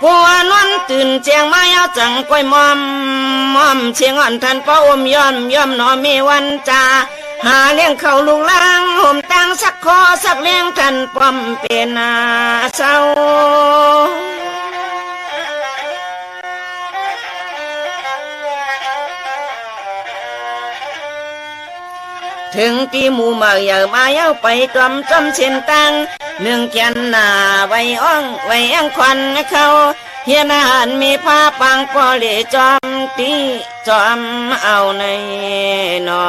ผัวนอนตื่นเจียงมาเอาจังก้อยมอมเชียงอ่อนทันป้าอมย่อมหนอมีวันจาหาเลี้ยงเขาลูกล้างห่มตังสักคอสักเลี้ยงทันป้อมเป็นเศร้าถึงตีหมูมาเยอะมาเย้าไปจอมเส้นตังหนึ่งแขนหน้าไว้อ่องไว้อังควันเขาเฮียนหันมีผ้าปังปอเลจอมตีจอมเอาในนอ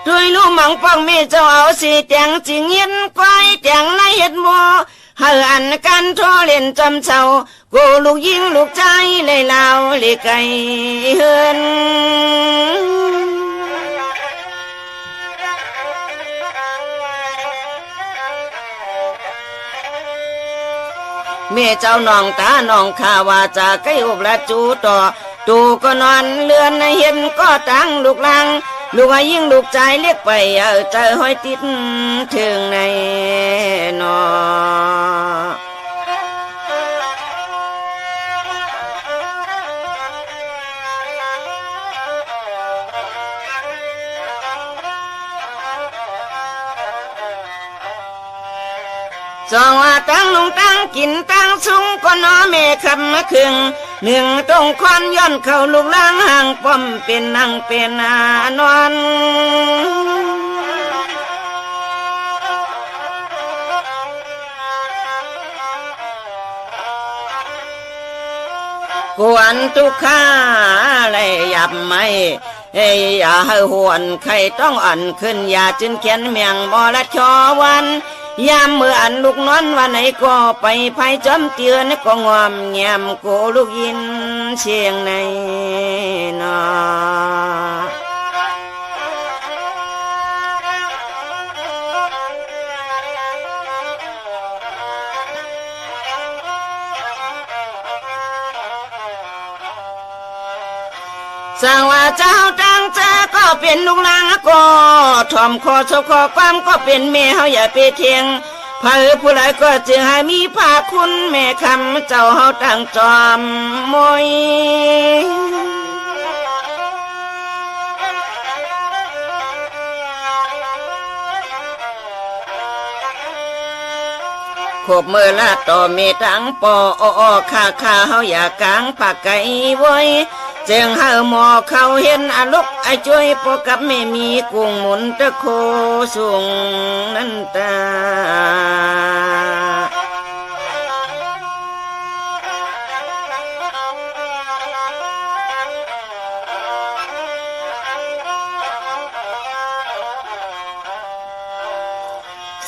ด้วยลูกมังป้องมีเจ้าเอาสีแจงจิงเย็นก้อยแจงในเห็ดมัวเฮือนกันทั่วเล่นจำเช้ากูลูกยิงลูกใจเลยลาวเลยไก่เฮือนแม่เจ้าน้องตาน้องข้าว่าจะไก่อบละจูต่อตูก็นอนเลือนในเห็นก็ตั้งลูกลังลูกยิ่งลูกใจเรียกไปเจอห้อยติดถึงในนอจองว่าตั้งลงตั้งกินตั้งสุงก็นอเมคำมาครึ่งหนึ่งตรงควันย้อนเข้าลูกล้างห่างป้อมเป็นนั่งเป็นนอนกวนทุกข้าเลยหยับไม่อย่าให้หวนใครต้องอ่อนขึ้นอย่าจึงเขียนเมียงบ่ละชอวันยามเมื่ออันลูกนอนวันไหนก็ไปไพ่จอมเตือนก็งอมแงมโกลูกยินเชียงในนอสร้างว่าเจ้าจังเจก็เป็นลูกหลานก็ถ่อมคอเจ้าขอความก็เป็นแม่เฮาอย่าไปเทียงเผอผู้ใดก็จึงให้มีภาคุณแม่คำเจ้าเฮาตั้งจอมมวยขบมือลาต่อเมตังปอข้าเฮาอย่ากางปากไก่ไว้เจียงหาหมอเขาเห็นอลุกไอช่วยปอกับไม่มีกุ้งหมุนตะโคสูงนั้นตา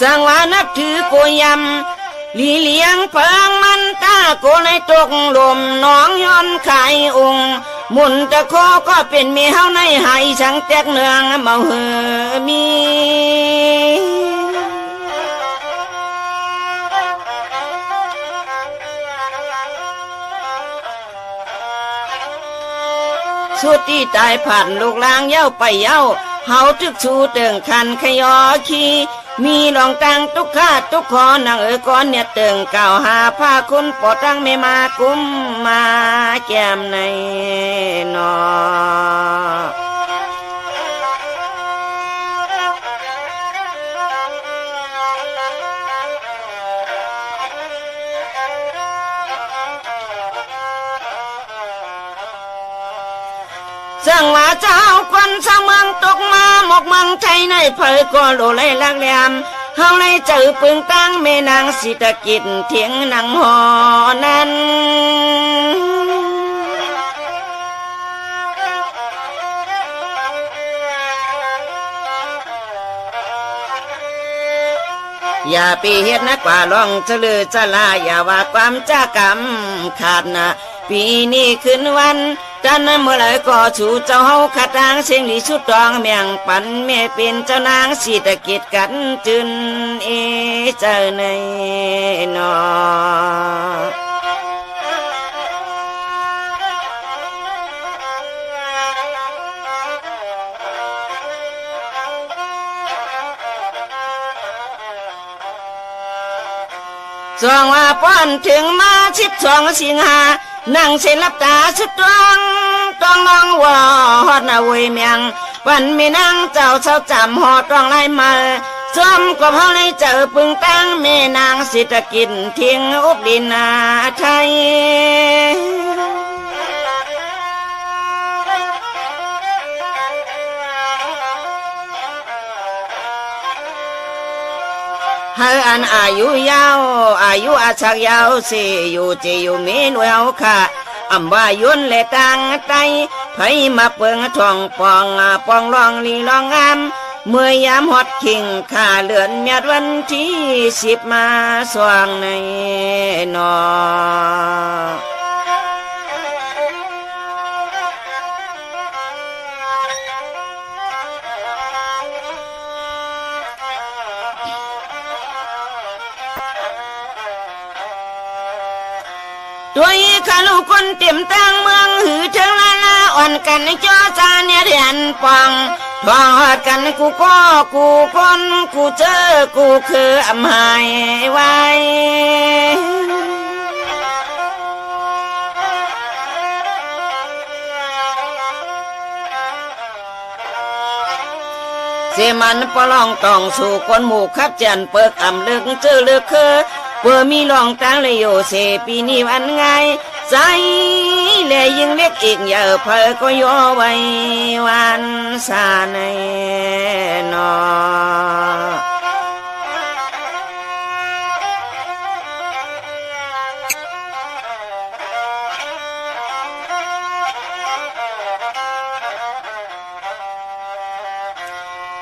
สังวานับถือโกยำลีเลียงเพิงมันตาโกในตกลมน้องย้อนไข่องค์มุนตะโคก็เป็นเมียเฮาในหายช่างแตกเนืองเมาเหือมีสุดที่ตายผ่านลูกลางเย้าไปเย้าเฮาทึกชูเติงคันขยอขี้มีลองตังทุกข้าทุกขอนางก้อนเนี่ยเติงเก่าหาผ้าคุณปอตั้งไม่มากุ้มมาแก้มในนอสร้างว่าเจ้าควันสร้างเมืองตกมาหมกเมืองไทยในเผยก็โลเลยลักแหลมเฮาเลยเจอปึงตั้งแม่นางสิตะกิจเถียงนางหอนั้นอย่าปีเฮ็ดนักว่าลองจะลือจะลาอย่าว่าความจ้ากรรมขาดนะปีนี้ขึ้นวันจันเมื่อไรก็ชูเจ้าเฮาขัดทางเสียงหลีชุดตองเมียงปันแม่เป็นเจ้านางสิตะกิจกันจืนเจ้าในนอ สองว่าป้อนถึงมา12 สิงหานั่งเส้นลับตาสุดต้องน้องว่าฮอดนาเวยเมียงวันมีนางเจ้าเศร้าจำหอดต้องไล่มาซ้อมกับเฮาในเจอปึงตั้งแม่นางสิตะกินทิ้งอุบดินนาไทยเฮออันอายุยาวอายุอาชักยาวสิอยู่จะอยู่มีหน่วยเอาค่ะอำว่ายุนและต่างไตไผมาเปิงทองปองรองลีลองงามเมื่อยามฮอดคิงข้าเลือนเมียดวันที่10มาสว่างในนอตัวอีข้าลูกคนเต็มตั้งเมืองหือถึงลาอ่อนกันในจอจาเนี่ยเรียนปองทองหอดกันกูก็กูคนกูเจอกูคืออำหายไว้เสมันปลองต้องสู่คนหมู่ขับจันเปิกอ่ำลึกเจอลึกคือเพื่อมีลองตั้งเลยโยเสปีนี้วันไงใจแลยิงเล็กอีกอย่าเพอก็ย่อไว้วันสาในนอ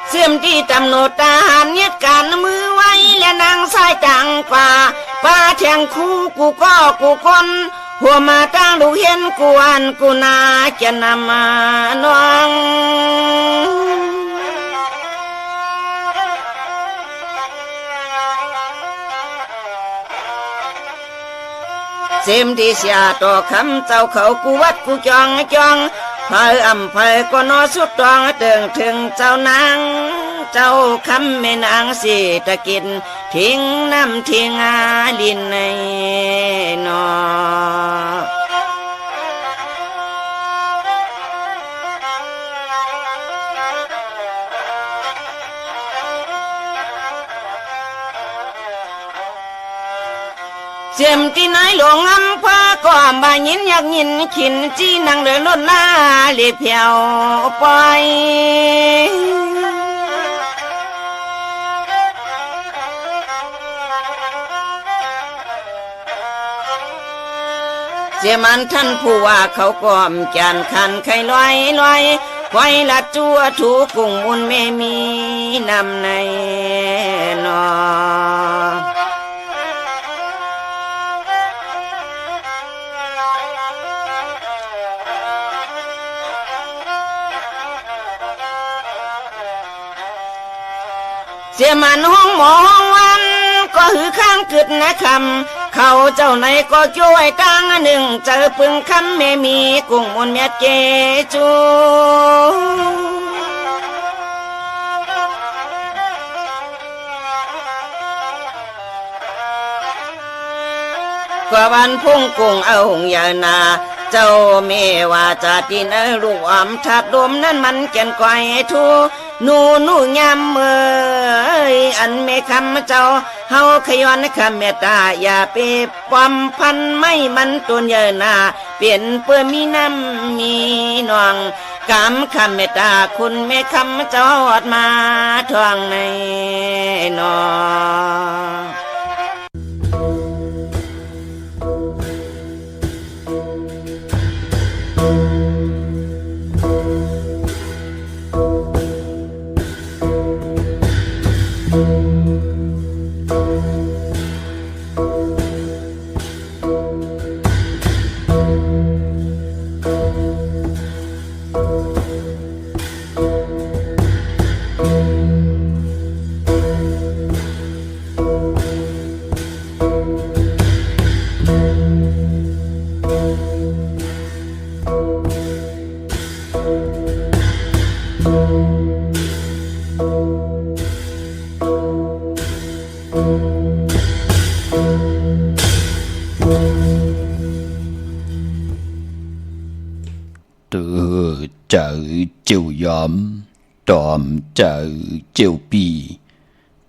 เสียมที่ตำโนดทหารเนียดการมือไว้และนางสายจังกว่าป้าแทงคู่กูก็กูคนหัวมาตั้งดูเห็นกูอันกูนาจะนำมาน้องเสียมที่เสียต่อคำเจ้าเขากูวัดกูจองเพออำเพอก็นอสุดตองเติงถึงเจ้านางเจ้าคำแม่นางสิตะกินทิ้งน้ำทิ้งอาลินในนอเสียมที่ไหนหลวงอำพาก็บายินอยากยินขินจีนังเลยล้นลาเลียเพียวปล่อยเสียมันท่านผู้ว่าเขาก้อมจานคันไข่ลอยไฟละจั่วถูกุ้งมุนไม่มีนำในนอเสียมันห้องหมอห้องวันก็หือข้างกึดนะคำเขาเจ้าไหนก็ช่วยตั้งหนึ่งเจอปึงคำไม่มีกุ้งมนเมียเจจูกว่าวันพุ่งกุ้งเอาหงยานาเจ้าเมว่าจะดินลูกอมทัดดมนั้นมันแก่นก้อยทูนูยำเมยอันเมคำเจ้าเฮาขย้อนคำเมตตาอย่าไปปอมพันไม่มันตัวเยอะนาเปลี่ยนเพื่อมีน้ำมีนองกำคำเมตตาคุณเมคำเจ้าอดมาทองในนอ chiều gióm tròm chợ chiều bì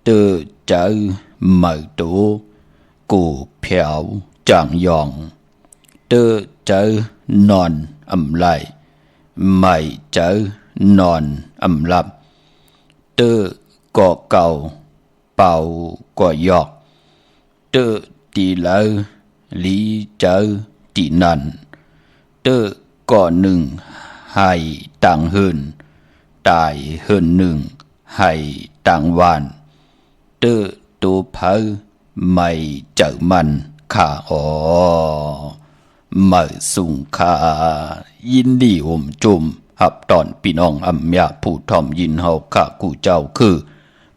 tơ chợ mở tố cổ phèo chẳng dòng tơ chợ non ẩm lại mày chợ non ẩm lập tơ cỏ cầu bào quả giọt tơ tì lơ lý chợ tì nằn tơ cỏ nừng hay tàng hơn tài hơn nừng hay tàng vàn tơ tô phơ mày chợมันขาอ๋อมาสุงคายินดีอมจุมหับตอนพี่น้องอัมยาผู้ทอมยินเฮาข้ากูเจ้าคือ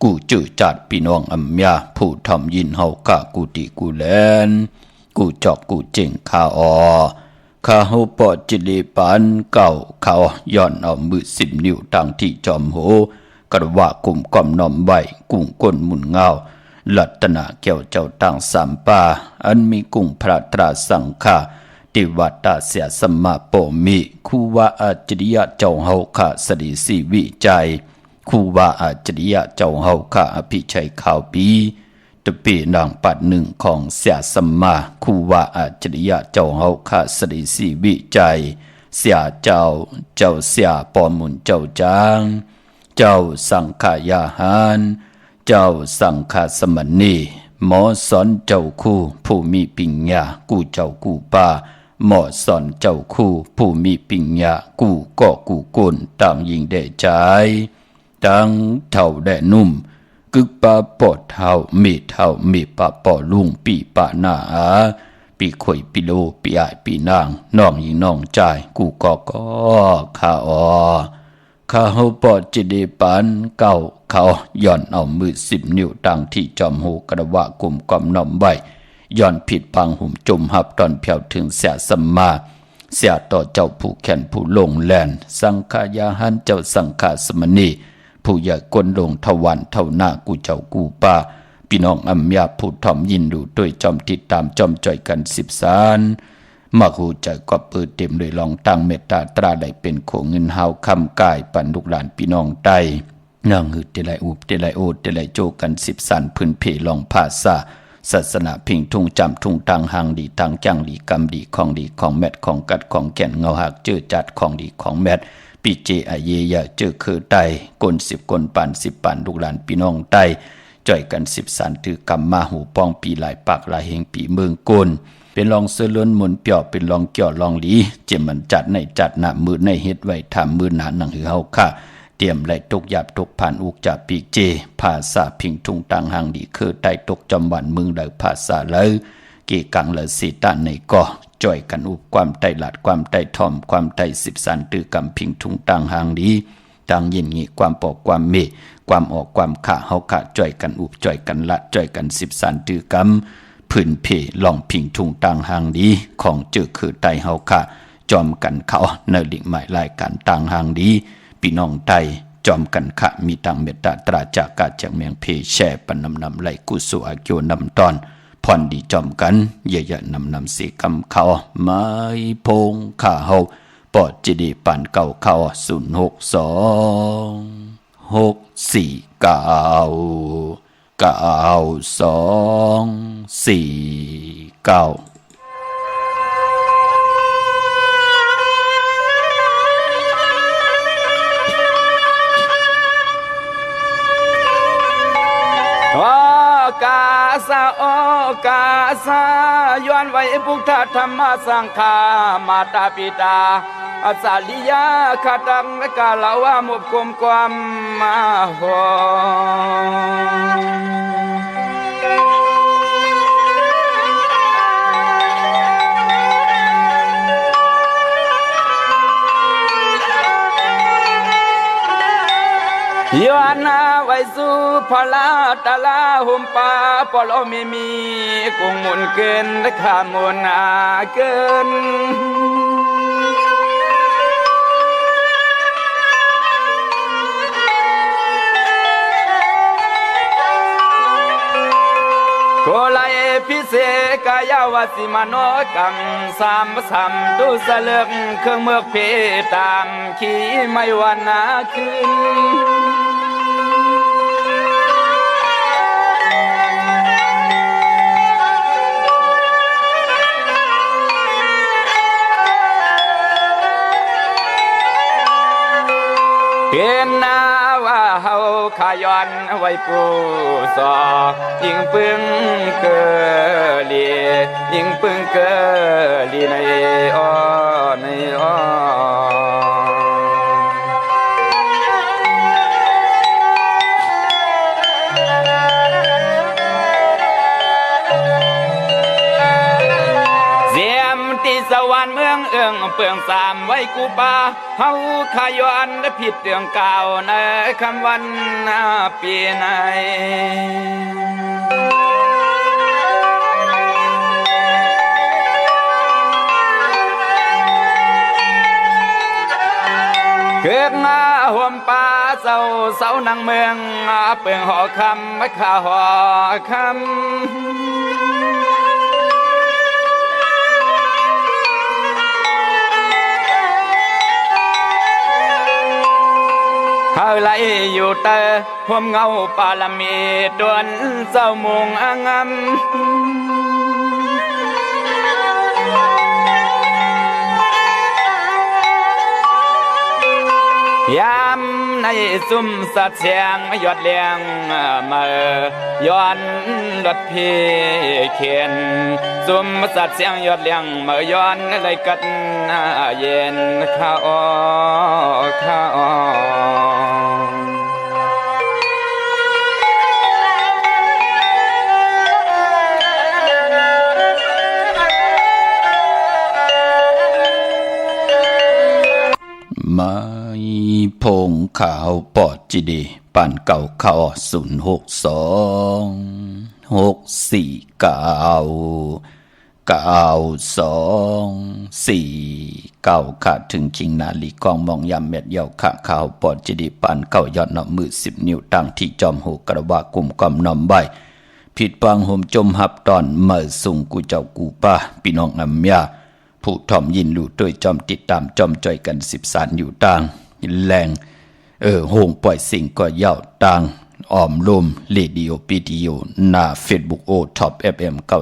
กูจื้อจัดพี่น้องอัมยาผู้ทอมยินเฮาข้ากูติกูแลนกูจอกกูเจ๋งข้าอ๋อข้าเฮาปอจิเลปันเก่าเขาย้อนเอามือ10 นิ้วตั้งที่จอมโหกระว่ากุมก้อมน้อมไว้กุ้งก้นหมุนเงาลัตนาเกี่ยวเจ้าตั้งสามป่าอันมีกุ้งพระตราสังฆาติวัตตาเสียสมมาโปมิคูวาอาจริยะเจ้าเฮาข้าสดิสีวิจัยคูวาอาจริยะเจ้าเฮาข้าอภิชัยข่าวปีตะปีนางปัดหนึ่งของเสียสมมาคูวาอาจริยะเจ้าเฮาข้าสดิสีวิจัยเสียเจ้าเสียปอมุนเจ้าจางเจ้าสังขายาหารเจ้าสังฆสมณีหมอสอนเจ้าคู่ผู้มีปัญญากูเจ้ากูป่าหมอสอนเจ้าคู่ผู้มีปัญญากูก็กูกุนต่างยิงได้ใจตั้งเท่าได้นุ่มกึกปะปอดเท่ามีปะปอลุงปีปะหน้าปีข่อยปีโลปีอายปีนางน้องยิงน้องใจกูก็ข้าอ๋อข้าเฮาปอดจิเดปันเก่าเขาย่อนเอามือ10 นิ้วตั้งที่จอมหูกระวะกลุ่มกอมน้อมไว้ย่อนผิดพังหุ่มจุ่มหับตอนเพียวถึงเสียสัมมาเสียต่อเจ้าผู้แขนผู้ลงแลนสังขายาหันเจ้าสังฆสมณีผู้ใหญ่กวนลงทวันเท่าหน้ากูเจ้ากูป่าพี่น้องอัมยาผู้ทอมยินดูด้วยจอมติดตามจอมจ่อยกัน10 สารมาหูใจก็เปิดเต็มเลยลองตั้งเมตตาตราได้เป็นโขเงินเฮาคำกายปันลูกหลานพี่น้องใต้นางหืดเตไลอุบเตไลโอเตไลโจกัน10 สันพื้นเพลองภาษาศาสนาพิงทุ่งจำทุ่งตังหางดีตังจังดีกำดีของแมทของกัดของแก่นเงาหักเจอจัดของดีของแมทปีเจอเยยะเจอคือไตกล10 กลปัน10 ปันลูกหลานพี่น้องใต้จ่อยกัน10 สันถือกำมาหูป้องปีหลายปากหลายเฮงปีเมืองกลเป็นลองเสือล้วนหมุนเปียวเป็นลองเกี่ยวลองหลีเจมันจัดในจัดหน้ามือในเฮ็ดไว้ทำมือหนาหนังหือเฮาค่ะเตรียมไหลตกหยาบตกผ่านอุกจากปีเจภาษาพิงทุ่งต่างหางดีคือไตตกจำวันมึงเลยภาษาเลยเกกังเลยสีตานในก่อจ่อยกันอุบความไตหลัดความไตทอมความไต10 สันตือกำพิงทุ่งต่างหางดีต่างยินงี้ความปอกความเมความออกความขาเฮาขาจ่อยกันอุบจ่อยกันละจ่อยกัน10 สันตือกำพื้นเพลองพิงทุ่งต่างหางดีของเจอคือไตเฮาขาจอมกันเขาในลิงหมายรายการต่างหางดีพี่น้องไทยจอมกันขะมีตังเมตตาตราจากกาจากเมียงเพแช่ปันนำไหลกุสุอาโยนำตอนพรดีจอมกันเยอะๆนำสีกำเขาไม้พงข้าเฮาปอดจิดีปันเก่าเขา062 649 9249กาสะโอกาสะย้อนไว้พุทธธรรมสังฆามาตาปิตาอาสาลิยาขัดังและกาลาวามุบกุมความมาหย้อนนาไว้สู่พลาตะลาหุมปาปลอมีกุงมุนเกินและขามุนอาเกินโกไล พิเศษกายาวาสิมโนกรรมสามสัมตุสเลือกเครื่องเมือกเพตามขี่ไม่วันนาคืนเป็นนาว่าเฮาขายอนไว้ปูสอยิงปึงเกลียิงปึงเกลีในอ้อในอ้อสวรรค์เมืองเอื้องเปืองสามไว้กูปาเฮาขายอนได้ผิดเรื่องเก่าในคำวันปีไหนเกิดมาห่มป่าเสานังเมืองเปืองหอคำไม่ข่าหอคำเฮาไหลอยู่เตอพวมเงาปาลมีดวนเจ้ามุงอ่างำยามในซุ่มสัตว์เสียงยอดเลี้ยงมาย้อนรถพี่เขียนซุ่มสัตว์เสียงยอดเลี้ยงมาย้อนเลยกัดเย็นข้าอ้อข้าอ้อไม้พงขาวปอดจีดีป่านเก่าข้าว062-649-92-4ขาดถึงชิงนาลีกองมองยามเม็ดเยาขะข่าวปอดจีดีป่านเก่ายอดหนอมือ10 นิ้วตั้งที่จอมหูกระว่ากลุ่มกอมนอมใบผิดปังห่มจมหับตอนเมื่อสุ่งกูเจ้ากูป้าพี่น้องอัมยาผู้ถ่อมยินรู้ด้วยจอมติดตามจอมจ่อยกัน10 สารอยู่ต่างแรงโฮงปล่อยสิ่งก็เย่าต่างอ้อมลมเรดิโอปีดีโอหน้า Facebook โอท็อป FM 90.50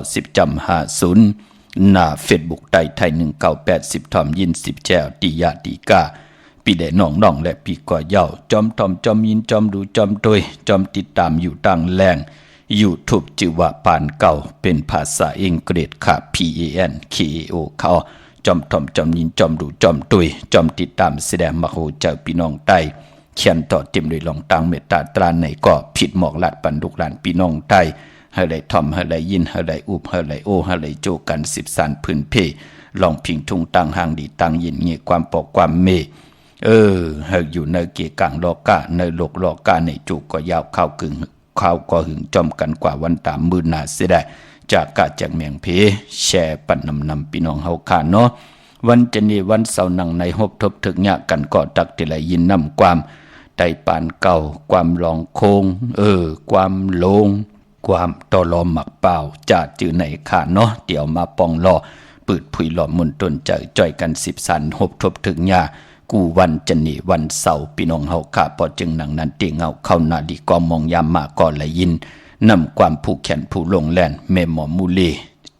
หน้า Facebook ไทย1980ถ่อมยิน10แจวติยาติกาปีได้น้องๆและพี่ก็เย่าจอมถ่อมจอมยินจอมดูจอมตวยจอมติดตามอยู่ต่างแรงYouTube ชื่อว่าป่านเก่าเป็นภาษาอังกฤษค่ะ PANKAO เขาจอมถ่อมจอมยินจอมดูจอมตุยจอมติดตามแสดงมาโหเจ้าพี่น้องใต้เขียนต่อเต็มด้วยลองต่างเมตตาตราในก็ผิดหมอกลัดปันดุกหลานพี่น้องใต้ให้ได้ถ่อมให้ได้ยินให้ได้อุบให้ได้โอให้ได้โจกัน10 สารพื้นเพลองพิงทุงต่างห่างดีต่างยินเงี่ยความปอกความเมให้อยู่ในเกกังโลกะในโลกโลกะในจุก็ยาวข้าวกึ่งข้าวก็หึงจอมกันกว่าวันตามมือหนาเสียได้จากกะจากเมียงเพแชร์ปันนำพี่น้องเฮาขาเนาะวันจะนี้วันเสาร์นังในหบทบถึกยะกันก็ตักติไหลยินนำความไต่ปานเก่าความลองโคงความโลงความตอลอหมักเปล่าจะจือไหนขาเนาะเดี๋ยวมาปองล้อปืดผุยหล่อมุนต้นใจจ่อยกัน10 สันหบทบถึกยะกูวันจะนี่วันเสาร์พี่น้องเฮาขาพอจึงหนังนั้นเตียงเฮาเข้านาดีกอมองยามมาก่อนไหลยินนำความผู้แขนผู้ลงแล่นแม่หมอมูลี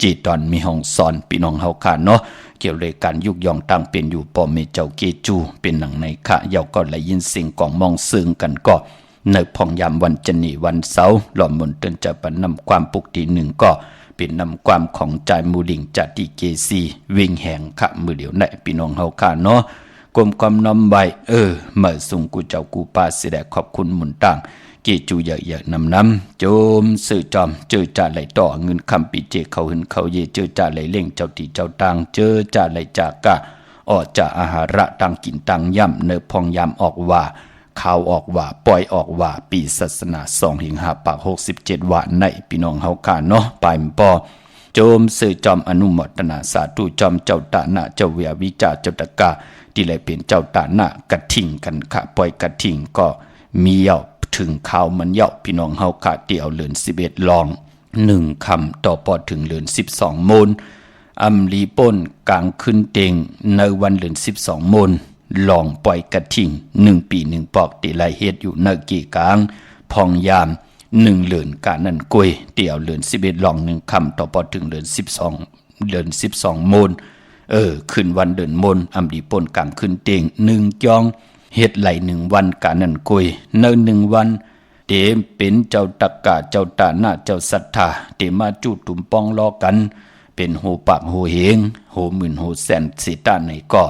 จีตอนมีห้องสอนพี่น้องเฮาขาเนาะเกี่ยวเลยการยุกยองตั้งเป็นอยู่ปอเมเจ้าเกจูเป็นหนังในขะเยาก็ไหลยินเสียงกองมองซึ่งกันก็ในพองยามวันจะนี่วันเสาร์หล่อมนเตือนจะปนำความปุกตีหนึ่งก็เป็นนำความของใจมูลิงจัดที่เกซีวิ่งแหงขะมือเดียวในพี่น้องเฮาขาเนาะกลมความน้อมใบเมื่อส่งกูเจ้ากูปาเสด็จขอบคุณหมุนต่างเกจูเยอะๆน้ำโจมสื่อจอมเจอจ่าไหลต่อเงินคำปีเจเขาหึนเขาเยเจอจ่าไหลเล่งเจ้าตีเจ้าต่างเจอจ่าไหลจากกะออกจากอาหาระต่างกินต่างย่ำเนอพองยามออกว่าข่าวออกว่าปล่อยออกว่าปีศาสนา2 หิงหาปาก67 ว่าในพี่น้องเฮาขาเนาะปลายปอโจมสื่อจอมอนุโมทนาสาธุจอมเจ้าตานะเจ้าเวียวิจาเจ้าตะกาที่ไหลเป็นเจ้าตานะกระทิ่งกันค่ะปล่อยกระทิ่งก็มีเย่าถึงข่าวมันเย่าพี่น้องเฮาขาเตียวเลือน11 ลอง 1 คำต่อปอถึงเดือน12โมนอำลีป่นกลางขึ้นเต็งในวันเดือน12โมนลองปล่อยกระทิง1 ปี1 ปอกตีไหลเฮ็ดอยู่ในกี่กลางพองยาม1เหลือนกานันกวยเตี่ยวเหลือน11ลอง1 คำต่อปอถึงเดือน12โมนขึ้นวันเดือนมนอำลีป่นกลางขึ้นเต็ง1 จองเฮ็ดไหล1 วันกานันกวยใน1 วันเตเป็นเจ้าตะกะเจ้าตาหน้าเจ้าศรัทธาเตมาจูตุ่มปองล้อกันเป็นโหปากโหเหงโหหมื่นโหแสนสิตาไหนก็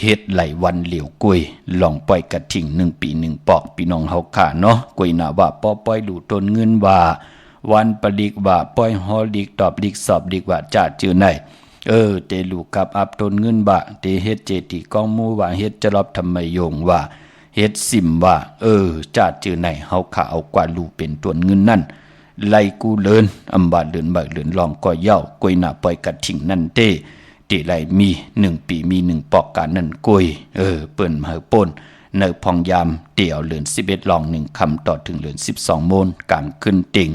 เฮ็ดไหลวันเหลียวกล้วยลองปล่อยกระทิง1 ปี 1 ปอกพี่น้องเฮาค่ะเนาะกล้วยหน้าว่าปอปล่อยดูต้นเงินว่าวันประดิกว่าปล่อยฮอลิกตอบลิกสอบลิกว่าจ้าจื้อไหนเตลูกกับอับต้นเงินบ่าเตเฮ็ดเจติกองมูว่าเฮ็ดจะรอบทำไมโยงว่าเฮ็ดสิมว่าจ้าจื้อไหนเฮาค่ะเอากว่าลูเป็นต้นเงินนั่นไล่กูเลินอำบาดเลินบักเลินลองก็เย้ากล้วยหน้าปล่อยกระทิงนั่นเตไหลมี1 ปีมี1 ปอกกานั่นกล้วยเปิ้นเฮาป่นในพองยามเตี่ยวเดือน11ลอง1 คำต่อถึงเดือน12โมนกลางขึ้นเต็ง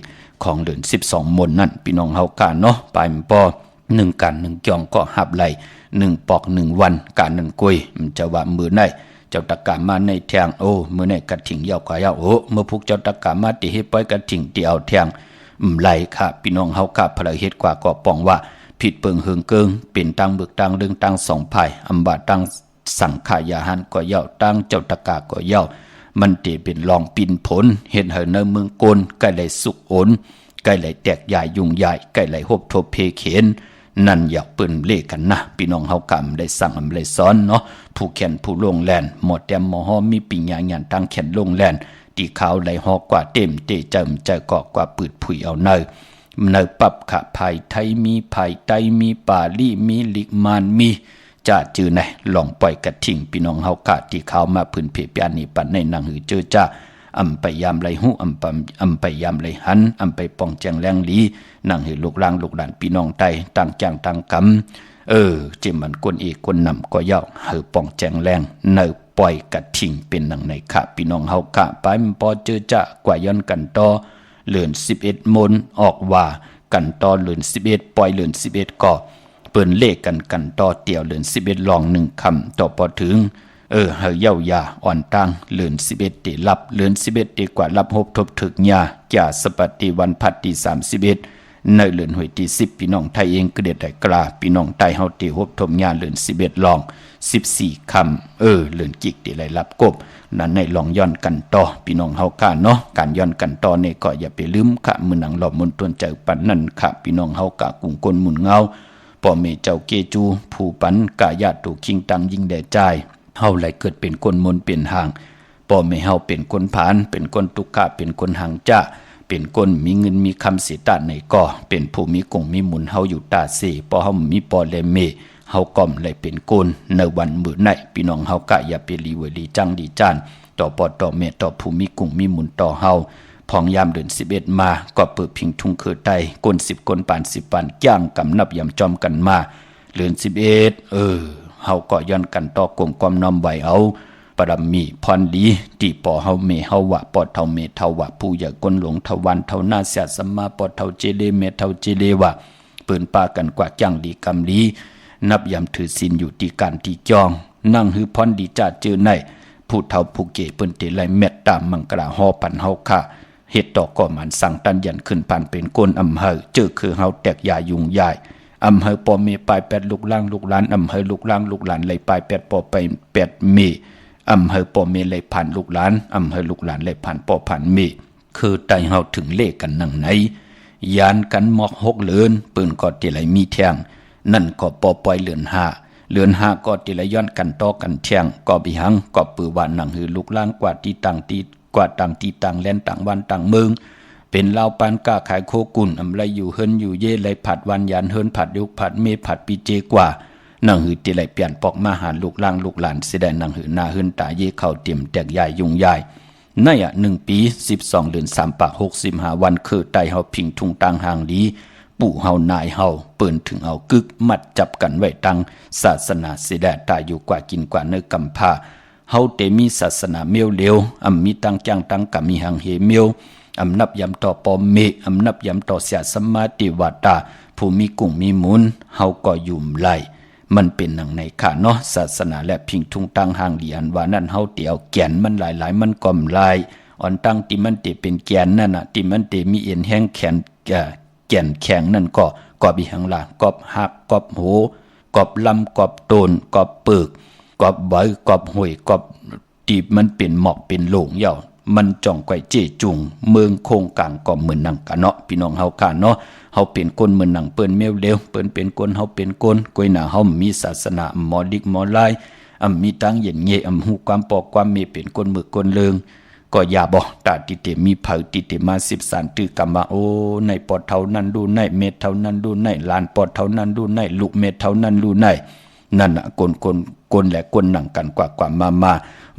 ของเดือน12โมนนั่นพี่น้องเฮาค่ะเนาะปลายปอ1 กัน1 จองก็หับไหล1 ปอก1 วันกานั่นกล้วยมันจะว่ามือไหนเจ้าตะกามาในแทงมื้อไหนกระถิงยาวกว่าเมื่อพวกเจ้าตะกามาติเฮ็ดปล่อยกระถิงเตี่ยวแทงไหลค่ะพี่น้องเฮาค่ะพลเฮ็ดกว่าก็ป้องว่าผิดเปิงเฮิงเกิงเป็นตังเบิกตังเรื่องตัง2 ภายอำบาตังสังขายาหันก็เย้าตังเจ้าตะกาก็เย้ามันเตเป็นลองปินผลเห็นเฮในเมืองโกนใกล้ไหลสุกโอนใกล้ไหลแตกใหญ่ยุ่งใหญ่ใกล้ไหลหบทบเพเขนนั่นอยากเปิ้นเลกันนะพี่น้องเฮากำได้สั่งได้สอนเนาะผู้แขนผู้ลงแลนหมดแต้มหมอฮอมีปิญญาญาณตั้งแขนลงแลนตีขาวไหลฮอกว่าเต็มเตเจิมใจเกาะกว่าปืดผุยเอาเนในปับขะภายไทยมีภายใต้มีปาลีมีลิกมานมีจะจื้อไหนลองปล่อยกระทิงพี่น้องเฮากะที่เขามาพื้นเพปยานี่ปันในนางหือเจอจ้าอำไปยามไหลหูอำไปยามไหลหันอำไปป้องแจงแรงลีนางหือลูกหลานพี่น้องไตต่างจ้างต่างกำจิมันกวนเอกกวนนำก็เย้าหือป้องแจงแรงในปล่อยกระทิงเป็นนางในขะพี่น้องเฮากะไปมันพอเจอจ้ากว่าย้อนกันต่อเลือน11มนออกว่ากันต่อเลือน11ปล่อยเลือน11ก็เปิ้นเลขกันต่อเตี่ยวเลือน11ลอง1 คำต่อพอถึงเฮาเย้ายาอ่อนตังเลือน11ติรับเลือน11ติกว่ารับหบทบถึกยาจ่าสปฏิวันพัดที่31ในเลือนหวยที่10พี่น้องไทยเองก็เด็ดได้กล้าพี่น้องไทยเฮาติหบทบยาเลือน11ลอง14 คำเลือนกิกติไหลรับกบนั่นในลองย้อนกันต่อพี่น้องเฮาค่ะเนาะการย้อนกันต่อนี่ก็อย่าไปลืมค่ะมื้อหนังหลอบมนตวนใจปันนั่นค่ะพี่น้องเฮากะกุ่งกลหมุนเงาพ่อแม่เจ้าเกจูผู้ปันกะญาติตูคิงตังยิ่งแด่ใจเฮาไหลเกิดเป็นคนมนเป็นหางพ่อแม่เฮาเป็นคนผานเป็นคนตุกขะเป็นคนหางจ้าเป็นคนมีเงินมีคำเสียตาในก่อเป็นผู้มีกงมีหมุนเฮาอยู่ตาเสพอเฮามีปอเลเมเฮาก่อมเลยเป็นโกนในวันมื้อไหนพี่น้องเฮากะอย่าไปลีเวลีจังดีจานต่อปอต่อเมต่อผู้มีกุ้งมีหมุนต่อเฮาพองยามเดือน11มาก็เปิดพิงทุ่งคือไตก้น10ก้นปาน10ปานย่างกำนับยำจอมกันมาเดือน11เฮาก็ย้อนกันต่อกลมความน้อมไหวเอาปรมีพรดีที่ปอเฮาเมเฮาวะปอเท่าเมเท่าวะผู้อย่าก้นหลงทวันเท่าหน้าเสียสัมมาปอเท่าเจเลเมเท่าเจเลวะเปิ้นปากันกว่าจังดีกำลีนับยำถือศีลอยู่ที่การที่จองนั่งหือพรดีจ้าจื้อในผู้เฒ่าผู้เก๋เปิ้นติไลเม็ดตามมังกราฮอปันเฮาค่ะเฮ็ดต่อก่อมันสั่งตันยันขึ้นปันเป็นก้นอำเฮอเจอคือเฮาแตกยายุงยายอำเฮอปอเมปลาย8ลูกล่างลูกหลานอำเฮอลูกล่างลูกหลานเลยปลาย8ปอไป8เมอำเฮอปอเมเลยผ่านลูกหลานอำเฮอลูกหลานเลยผ่านปอผ่านเมคือไตเฮาถึงเลขกันนั่งไหนยานกันหมอก6เลือนปืนก็ติไลมีแทงนั่นก็ปอปล่อยเลือน5ก็ติละย้อนกันต่อกันแทงก็บิหังก็ปือว่านังหือลูกล่างกว่าที่ต่างแล่นต่างวันต่างเมืองเป็นลาวปานกาขายโคกุ่นอำไรอยู่เฮินอยู่เย่ไหลผัดวันยานเฮินผัดยุกผัดเมผัดปีเจกว่านังหือติไหลเปลี่ยนปอกมาหาลูกล่างลูกหลานสิได้นังหือหน้าเฮินตาเย่เข้าเตรียมแตกใหญ่ยุงใหญ่ใน1 ปี12เดือน3 ปาก65วันคือไตเฮาพิงทุงต่างห่างลีปู่เฮานายเฮาเปิ้นถึงเอากึกมัดจับกันไว้ตั้งศาสนาสิได้ตายอยู่กว่ากินกว่าเนื้อกำพร้าเฮาเตมีศาสนาเมียวเลียวมีตั้งจังตั้งกะมีหังเฮเมียว อำนับยำต่อปอเมอำนับยำต่อเสียสมาติวัตตาผู้มีกุ้งมีหมุนเฮาก็ยุ่มไหลมันเป็นหนังในค่ะเนาะศาสนาและพิงทุงตังห่างดีอันว่านั่นเฮาเตียวแก่นมันหลายๆมันก่อมลายอ่อนตั้งที่มันเตเป็นแกนนั่นน่ะที่มันเตมีเอ็นแห้งแขนแก่นแข็งนั่นก็บีหังล่ะกอบหักกอบโหกอบลำกอบโตนกอบเปิกกอบใบกอบห้วยกอบตีมันเป็นหมอกเป็นโหลงเหย่ามันจ่องไกวเจจุงเมืองโคงกลางก็เหมือนหนังกะเนาะพี่น้องเฮากะเนาะเฮาเป็นคนเหมือนหนังเปิ้นเมวเร็วเปิ้นเป็นคนเฮาเป็นคนกวยหน้าเฮามีศาสนาหมอดิกหมอลายมีตังเย็นเยฮู้ความปอกความเมเป็นคนมือคนเลิงก็อย่าบอกตาติเตมีเผาติเตมา10สารตือกรรมว่าโอ้ในปอดเท่านั้นดูในเม็ดเท่านั้นดูในลานปอดเท่านั้นดูในลูกเม็ดเท่านั้นดูในนั่นน่ะกนและกนหนังกันกว่ามา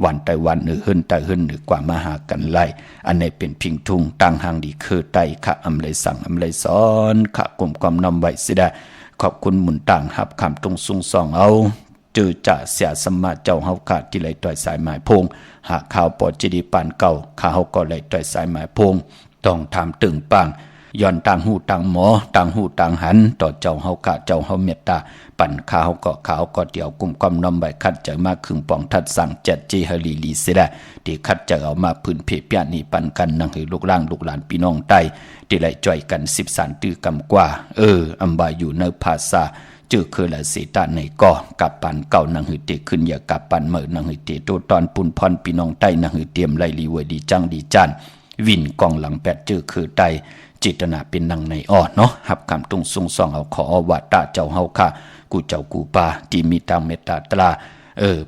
วันแต่วันหื้นแต่หื้นกว่ามาหากันไล่อันนี้เป็นพิงทุงต่างหางดีคือไตขะอำเลยสั่งอำเลยสอนขะกลมความนำไว้สิได้ขอบคุณหมุนต่างหับคำตรงซุงซองเอาเจอจะเสียสมาเจ้าเฮาขาดที่ไหลต่อยสายหมายพงหากข่าวปอดจีดีปานเก่าข้าเฮาก็ไหลต่อยสายหมายพงต้องทำตึงปังย้อนต่างหูต่างหมอต่างหูต่างหันต่อเจ้าเฮาขาเจ้าเฮาเมตตาปั่นข้าวก็เดี่ยวกุมความน้อมใบคัดจะมาขึงปองทัดสั่งจัดจีฮลีลีเสดที่คัดจะเอามาพื้นเพเปียนี่ปันกันนังให้ลูกล่างลูกหลานพี่น้องใต้ที่ไหลจ่อยกัน10สารตื้อกำกว่าอำบาอยู่ในภาษาเจอคือละสีตาในก่อกับปันเก่านังหือเตขึ้นอย่ากับปันเมื่อนังหือเตโตตอนปุ่นพรพี่น้องใต้นังหือเตรียมไล่ลีเวดีจังดีจานวินกองหลังแปดเจอคือใต้จิตนาเป็นนังในอ้อเนาะหับคำตรงทรงซองเอาขอวัดตาเจ้าเฮาค่ะกูเจ้ากูปาที่มีตังเมตตาตรา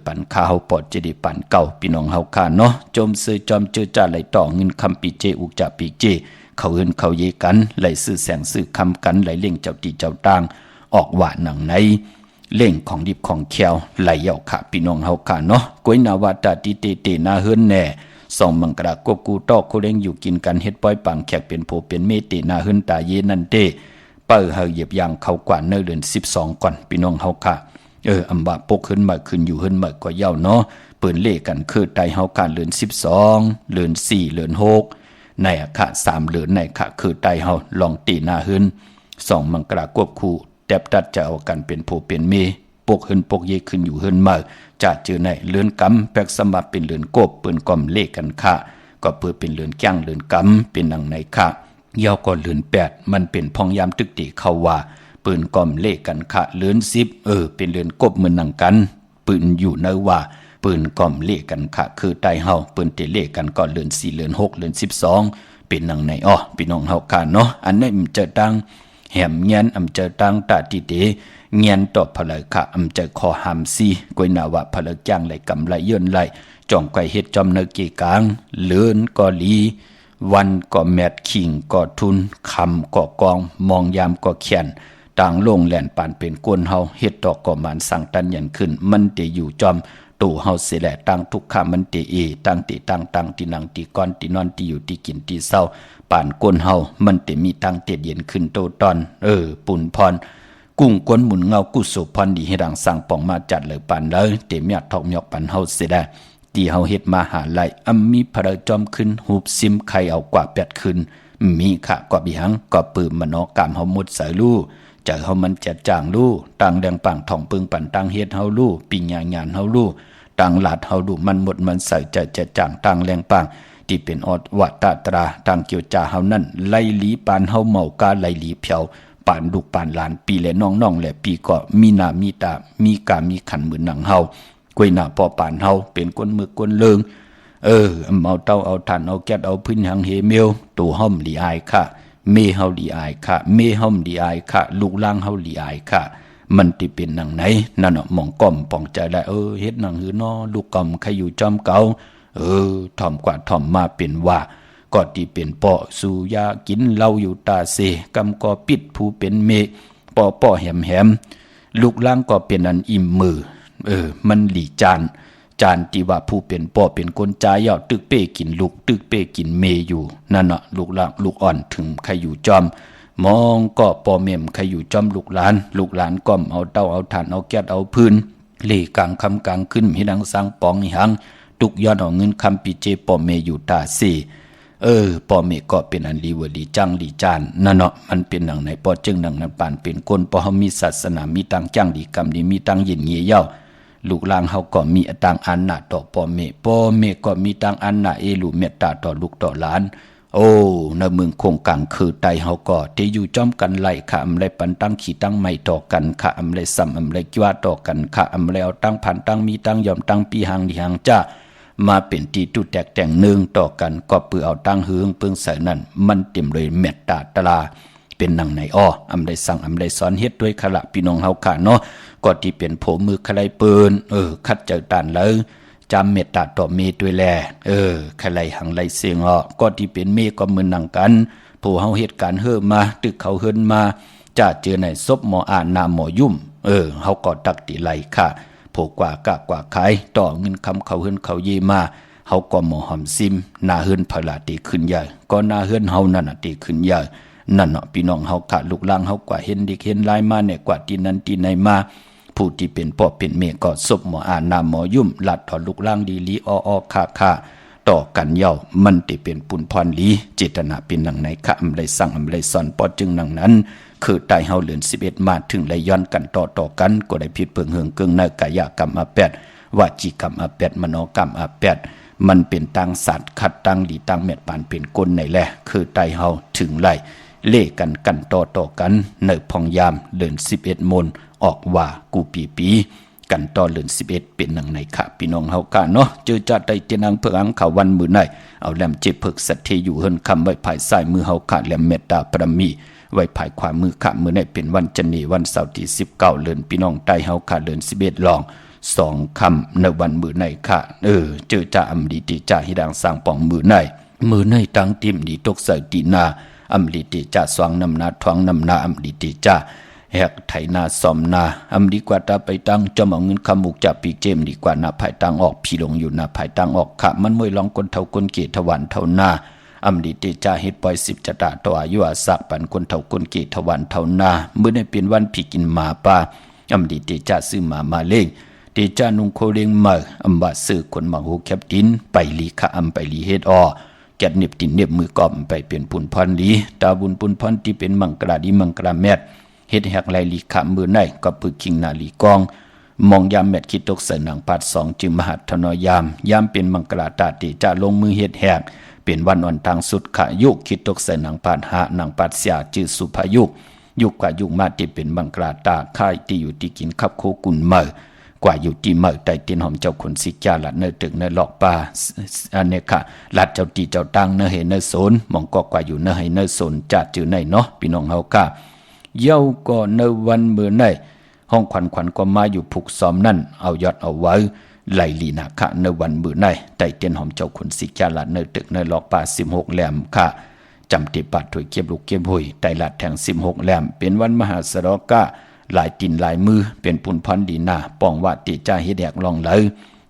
ปันข้าวปอดจะได้ปันเก่าพี่น้องเฮาค่ะเนาะจมซื้อจอมเจอจ่าไหลต่อเงินคำปีเจอุกจ่าปีเจเขาเอินเขาเยกันไหลซื้อแสงซื้อคำกันไหลเล่งเจ้าตีเจ้าต่างออกว่าหนังในเล่งของดิบของเคียวไหลเยาค่ะพี่น้องเฮาค่ะเนาะก้อยนาวาตาติเตนาเฮินแน่สองมังกรากบกูตอกโคเล้งอยู่กินกันเฮ็ดป้อยปังแขกเป็นโผเป็นเมตินาเฮินตาเยนันเตเปิ้เฮาเหยียบยางเขากว่าเนื้อเดือน12ก่อนพี่น้องเฮาค่ะอำบาปกขึ้นมาขึ้นอยู่ขึ้นมาก็เย้าเนาะเปิ้นเล่กันคือไตเฮาการเดือน12เดือน4เดือน6ในอะค่ะ3เดือนในค่ะคือไตเฮาลองตีนาเฮิน2มังกรากบคู่แตบตัดจะเอากันเป็นโผเป็นเมปกขึ้นปกเยขึ้นอยู่ขึ้นมาจะเจอในเลือนกำแปกสมบัติเป็นเลือนกบเปิ้นก่อมเล่กันค่ะก็เปิดเป็นเลือนแก้งเลือนกำเป็นหนังในค่ะยาวก็เลือน8มันเป็นพองยามตึกติเข้าว่าปืนก่อมเล่กันค่ะเลือน10เป็นเลือนกบเหมือนหนังกันปืนอยู่ในว่าปืนก่อมเล่กันค่ะคือไตเฮาปืนเตเล่กันก็เลือน4เลือน6เลือน12เป็นหนังในอ้อพี่น้องเฮาค่ะเนาะอันนี้มันจะดังแหมเงียนอำเจอตังตาติเตเงียนตอบพลค่ะอำเจอคอหามซีกวยนาวะพลจ้างไหลกำไหลย่นไหลจ่องไก่เฮ็ดจอมเนกีกลางเลือนก็ลีวันก็แมดขิงก็ทุนคำก็กองมองยามก็เขียนต่างลงแหลนปานเป็นกวนเฮาเฮ็ดดอกก็มันสั่งตันยันขึ้นมันเตอยู่จอมตู่เฮาเสแลตั้งทุกข้ามันเตตั้งติตั้งที่นังที่ก้อนที่นอนที่อยู่ที่กินที่เศร้าปานกวนเฮามันเตมีตั้งเตเย็นขึ้นโตตอนปุ่นพรกุ้งกวนหมุนเงากุสุพรดีให้ดังสั่งป่องมาจัดเลยปานเลยเตมียทอกยอกปันเฮาเสได้ที่เฮาเฮ็ดมาหาไลมีพระจอมขึ้นหูบซิมไข่เอากว่า8ขึ้นมีค่ะกว่าบิหังก็ปืมมโนกรรมเฮามุดใส่ลู่เจอเฮามันจัดจ้างลู่ต่างแดงปังทองปึงปันต่างเฮ็ดเฮาลู่ปิญญาญาณเฮาลู่ต่างหลาดเฮาลู่มันหมดมันใส่จะจ้างต่างแรงปังที่เป็นอดวัตตราต่างเกี่ยวจ่าเฮานั่นไล่หลีปานเฮาเมากาไล่หลีเพียวปานลูกปานหลานปีและน้องๆและปีก็มีหน้ามีตามีกามีขันเหมือนหนังเฮากวยหน้าปอปานเฮาเป็นคนมือกวนเลิงเอาเต้าเอาถ่านเอาแก๊สเอาพื้นหางเฮเมลตู่ห้อมลีอายค่ะเมเฮาลีอายค่ะเมห้อมลีอายค่ะลูกล่างเฮาลีอายค่ะมันติเป็นหนังไหนนั่นน่ะมองก้อมป่องใจได้เฮ็ดหนังหือน้อลูกกำใครอยู่จอมเก่าถ่อมกว่าถ่อมมาเป็นว่าก็ที่เป็นป่อสุยากินเหล้าอยู่ตาเสกำก็ปิดผู้เป็นเมป่อแหมลูกล่างก็เป็นอันอิ่มมือมันหลีจานที่ว่าผู้เป็นป่อเป็นคนใจยาวตึกเป้กินลูกตึกเป้กินเมอยู่นั่นน่ะลูกล่างลูกอ่อนถึงใครอยู่จอมมองก็ป่อเมมใครอยู่จอมลูกหลานก้มเอาเต้าเอาถ่านเอาแก๊สเอาพื้นเล่กลางคำกลางขึ้นให้ดังสร้างปองหังตุกย้อนเอาเงินคำปีเจป่อเมอยู่ตาเส ปอเมก็เป็นอันลีวลีจังลีจานนั่นเนาะมันเป็นหนังในปอจึงหนังนั้นปานเป็นคนปอเฮามีศาสนามีตังจังดีกรรมดีมีตังยินเงียเย้าลูกหลานเฮาก็มีตังอันนะต่อปอเมก็มีตังอันนะลูเมตตาต่อลูกต่อหลานโอ้ในเมืองคงกังคือไตเฮาก็ที่อยู่จ้อมกันไล่ค่ะอำไลปันตั้งขี่ตั้งไม่ต่อกันค่ะอำไลซ้ำอำไลจ้วต่อกันค่ะอำไลเอาตั้งพันตั้งมีตั้งยอมตั้งปีหางดีหางจ้ามาเป็นตีตุแตกแต่งหนึ่งต่อกันก็เปื่อเอาตั้งเฮืองเพิ่งใส่นั่นมันเต็มเลยเมตตาตลาเป็นหนังในอ้ออำไลสั่งอำไลสอนเฮ็ดด้วยขละพี่น้องเฮาค่ะเนาะก็ที่เป็นโผมือใครปืนคัดเจอตานแล้วจำเมตตาต่อเมด้วยแลใครหังไหลเสียงอ้อก็ที่เป็นเมก็เหมือนหนังกันผู้เฮาเหตุการณ์เฮือมาตึกเขาเฮินมาจะเจอในศพหมออานาหมอยุ่มเฮาก็ตักติไหลค่ะผู้กว่ากะกว่าขายต่อเงินคำเขาเฮินเขาเยมาเฮาก็หมอหอมซิมนาเฮินพลาตีขึ้นใหญ่ก็นาเฮินเฮานั่นตีขึ้นใหญ่นั่นเนาะพี่น้องเฮาค่ะลูกหลานเฮากว่าเห็นดิเห็นลายมาเนี่ยกว่าที่นั้นที่ไหนมาผู้ที่เป็นพ่อเป็นแม่ก็ศพหมออานาหมอยุ่มลัดถอดลูกล่างดีลีอ้อค่าต่อกันเย้ามันที่เป็นปุนพรลีเจตนาเป็นดังไหนค่ะอำไลสั่งอำไลสอนปอจึงดังนั้นคือตายเฮาเหลือน11มาถึงไหลย้อนกันต่อกันก็ได้ผิดเพิงเฮืองเกิงในกายกรรมอา8วจีกรรมอา8มโนกรรมอา8มันเป็นตังสัตว์ขัดตังดีตังเม็ดปานเป็นกลในแลคือตายเฮาถึงไหลเล่กันต่อกันในพองยามเดือน11มนออกว่ากูปีกันต่อเดือน11เป็นหนังในค่ะพี่น้องเฮากะเนาะเจอจัดได้เจนังเพื่ออังเขาวันมื้อไหนเอาแหลมเจ็บเพิกสัตเทอยู่เฮินคำไว้ภายซ้ายมือเฮากะแหลมเมตตาปรมีไว้ภายขวามือค่ะมื้อไหนเป็นวันจันนีวันเสาร์ที่19เดือนพี่น้องใต้เฮากะเดือน11ลอง2ค่ำในวันมื้อไหนค่ะเจอจ่าอำดีติจ่าฮิดังสร้างป่องมื้อไหนตั้งติมดีตกใส่ตีนาอำลิติจ่าสว่างนำนาทวงนำนาอำลิติจ่าแหกไถนาสอมนาอำดีกว่าตาไปตั้งจอมเอาเงินคำมุกจับปีเจมดีกว่านาภายตั้งออกพี่ลงอยู่นาภายตั้งออกขะมันมวยลองคนเท่าคนเกตถวันเท่านาอำดีติจ่าเฮ็ดปล่อย10จะตาต่ออายุอาศักปันคนเท่าคนเกตถวันเท่านาเมื่อได้เป็นวันพี่กินหมาป่าอำดีติจ่าซื้อหมาเล่งติจ่านุงโคเลี้ยงมาอำบาซื้อคนมาหูแคบดินไปลีขะอำไปลีเฮ็ดอแกดเน็บตินเน็บมือกอมไปเป็นปุนพรลีตาบุญปุนพรที่เป็นมังกราดีมังกราแมดเฮ็ดแหกไหลลีขะมือในก็ปึกคิงนาลีกองมองยามแมดคิดตกใส่หนังปัด2จึงมหัทนยามเป็นมังกราตาติจะลงมือเฮ็ดแหกเป็นวันอ่อนทางสุดขะยุคิดตกใส่หนังปัดหาหนังปัดเสียจือสุภายุยุกว่ายุมาที่เป็นมังกราตาค่ายที่อยู่ที่กินขับโคกุนเมอกว่าอยู่ที่เมื่อใต้ตีนหอมเจ้าคนสิจาลัดเนตึกเนหลอกป่าอันนี้ค่ะลัดเจ้าตีเจ้าตังเนเฮเนโซนมองก็กว่าอยู่เนเฮเนโซนจัดจือในเนาะพี่น้องเฮาค่ะเย้าก็เนวันมื้อในห้องขวัญก็มาอยู่ผูกซ้อมนั่นเอายอดเอาไว้ไหลลีนาค่ะเนวันมื้อในใต้ตีนหอมเจ้าคนสิจาลัดเนตึกเนหลอกป่า16แหลมค่ะจำติปัดถวยเก็บลูกเก็บหุยไตลัดแทง16แหลมเป็นวันมหาสรกะหลายตินหลายมือเป็นปุนพันดีนาป้องว่าติจ่าเฮ็ดแหกลองเลย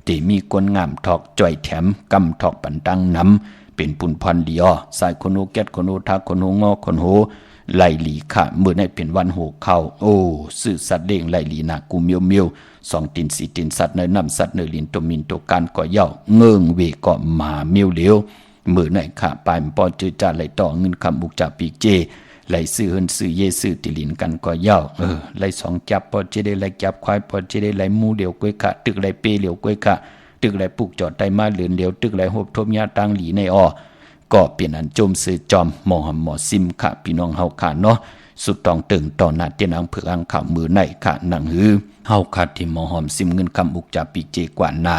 ติมีกลงามทอกจ่อยแถมกำทอกปันตังน้ำเป็นปุนพันดีอ้อสายคนโหแก๊ดคนโหทักคนโหงอคนโหไหลหลีขะมื้อในเป็นวันโหเข้าโอ้สื่อสัตว์เด้งไหลหลีนากูเมียว2ติน4ตินสัตว์ในน้ำสัตว์ในลินตัวมินตัวการก็เย่าเงิงเวก็หมาเมียวเหลียวมื้อในขะปลายปอจือจ่าไหลต่อเงินคำบุกจ่าปีเจไหลซื้อเฮินซื้อเยซื้อติลินกันก็เย้าไหล2จับพอจะได้ไหลจับควายพอจะได้ไหลหมูเดียวกล้วยขะตึกไหลเปเหลียวกล้วยขะตึกไหลปลูกจอดไตมาเหลือนเดียวตึกไหลหบทบยาตังหลีในอ้อก็เปลี่ยนอันจมซื้อจอมหมอหมอซิมค่ะพี่น้องเฮาค่ะเนาะสุดตองตึงต่อหน้าเตียนอังเผือกอังข่าวมือในค่ะหนังหือเฮาค่ะที่หมอหอมซิมเงินคำอุกจากปีเจกว่าหน้า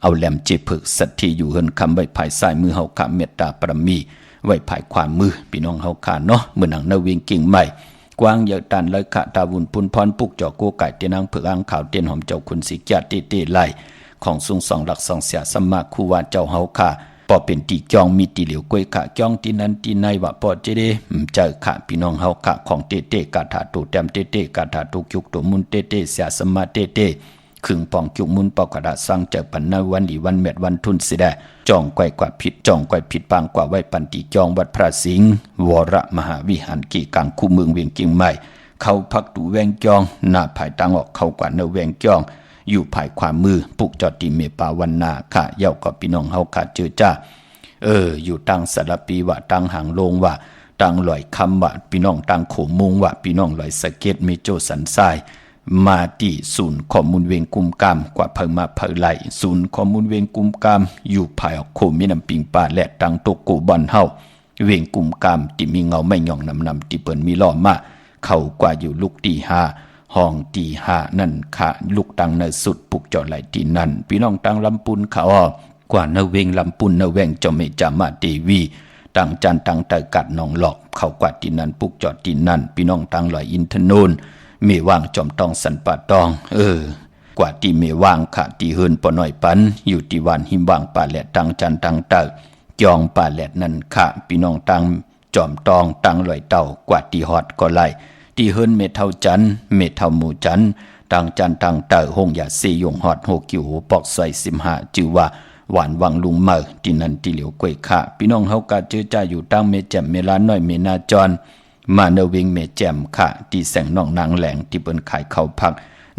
เอาแหลมเจเผือกสัตที่อยู่เฮินคำไว้ภายซ้ายมือเฮาค่ะเมตตาปรมีไว้ภายความมือพี่น้องเฮาขาเนาะเมื่อหนังนาเวียงกิ่งใหม่กว้างเยอะตันเลยขะตาวุนปุนพรปุกจอกโกไก่เตียนางเผือกอังขาวเตียนหอมเจ้าคุณสิกยาเตไหลของสุงสองหลักสองเสียสมมาคูวาเจ้าเฮาขาปอเป็นตีจองมีตีเหลียวกล้วยขะจองตีนั้นตีในว่าปอเจเดเจอขะพี่น้องเฮาขะของเตกาถาตูแต้มเตกาถาตูจุกตัวมุนเตเสียสมมาเตขึงปองจุกมุนปอกระดาษสร้างเจอปันนาวันดีวันเม็ดวันทุนสิได้จองไกวกว่าผิดจองไกวผิดปางกว่าไว้ปันติจองวัดพระสิงห์วรมหาวิหารกีกลางคู่เมืองเวียงกิ่งใหม่เข้าพักตูแวงจองหน้าภายตังออกเข้ากว่าเนแวงจองอยู่ภายขวามือปุกจอดติเมปาวันนาค่ะเย้ากับพี่น้องเฮาค่ะเจอจ้า อยู่ตังสารปีว่าตังหางลงว่าตังลอยคำว่าพี่น้องตังโขมุงว่าพี่น้องลอยสะเก็ดเมโจสันทรายมาที่ศูนย์ข้อมูลเวงกุมกามกว่าเพิ่งมาเผยไหลศูนย์ข้อมูลเวงกุมกามอยู่ภายออกโคมีน้ำปิงป่าและตังโตโกบอนเฮาเวงกุมกามที่มีเงาไม่หย่องนำที่เปิ้นมีล้อมาเข้ากว่าอยู่ลูกตีห้าห้องตีห้านั่นค่ะลูกตังเนสุดปุกจอไหลตีนั่นพี่น้องตังลำปุนเขากว่าเนเวงลำปุนเนแวงจอมเมจามาเตวีตังจันตังเตกัดนองหลอกเข้ากว่าตีนั่นปุกจอดตีนั่นพี่น้องตังลอยอินทนูนเมว่างจอมตองสันป่าตองกว่าที่เมว่างค่ะที่เฮินปอน้อยปันอยู่ที่วันหิมว่างป่าแหลตังจันตังเตจองป่าแหลนั่นค่ะพี่น้องตังจอมตองตังลอยเต่ากว่าที่ฮอดก็ไล่ที่เฮินเมเท่าจันเมเท่าหมู่จันตังจันตังเตหงอย่าซียงฮอดโหกิวปอกใส่15จือว่าหวานวังลุงเมอที่นั่นที่เหลียวกล้วยค่ะพี่น้องเฮากะเจอจ้าอยู่ตั้งเมแจ่มเมลาน้อยเมนาจรมาเนวิงเมแจ่มค่ะที่แสงน้องนางแหลงที่เปิ้นขายข้าวผัก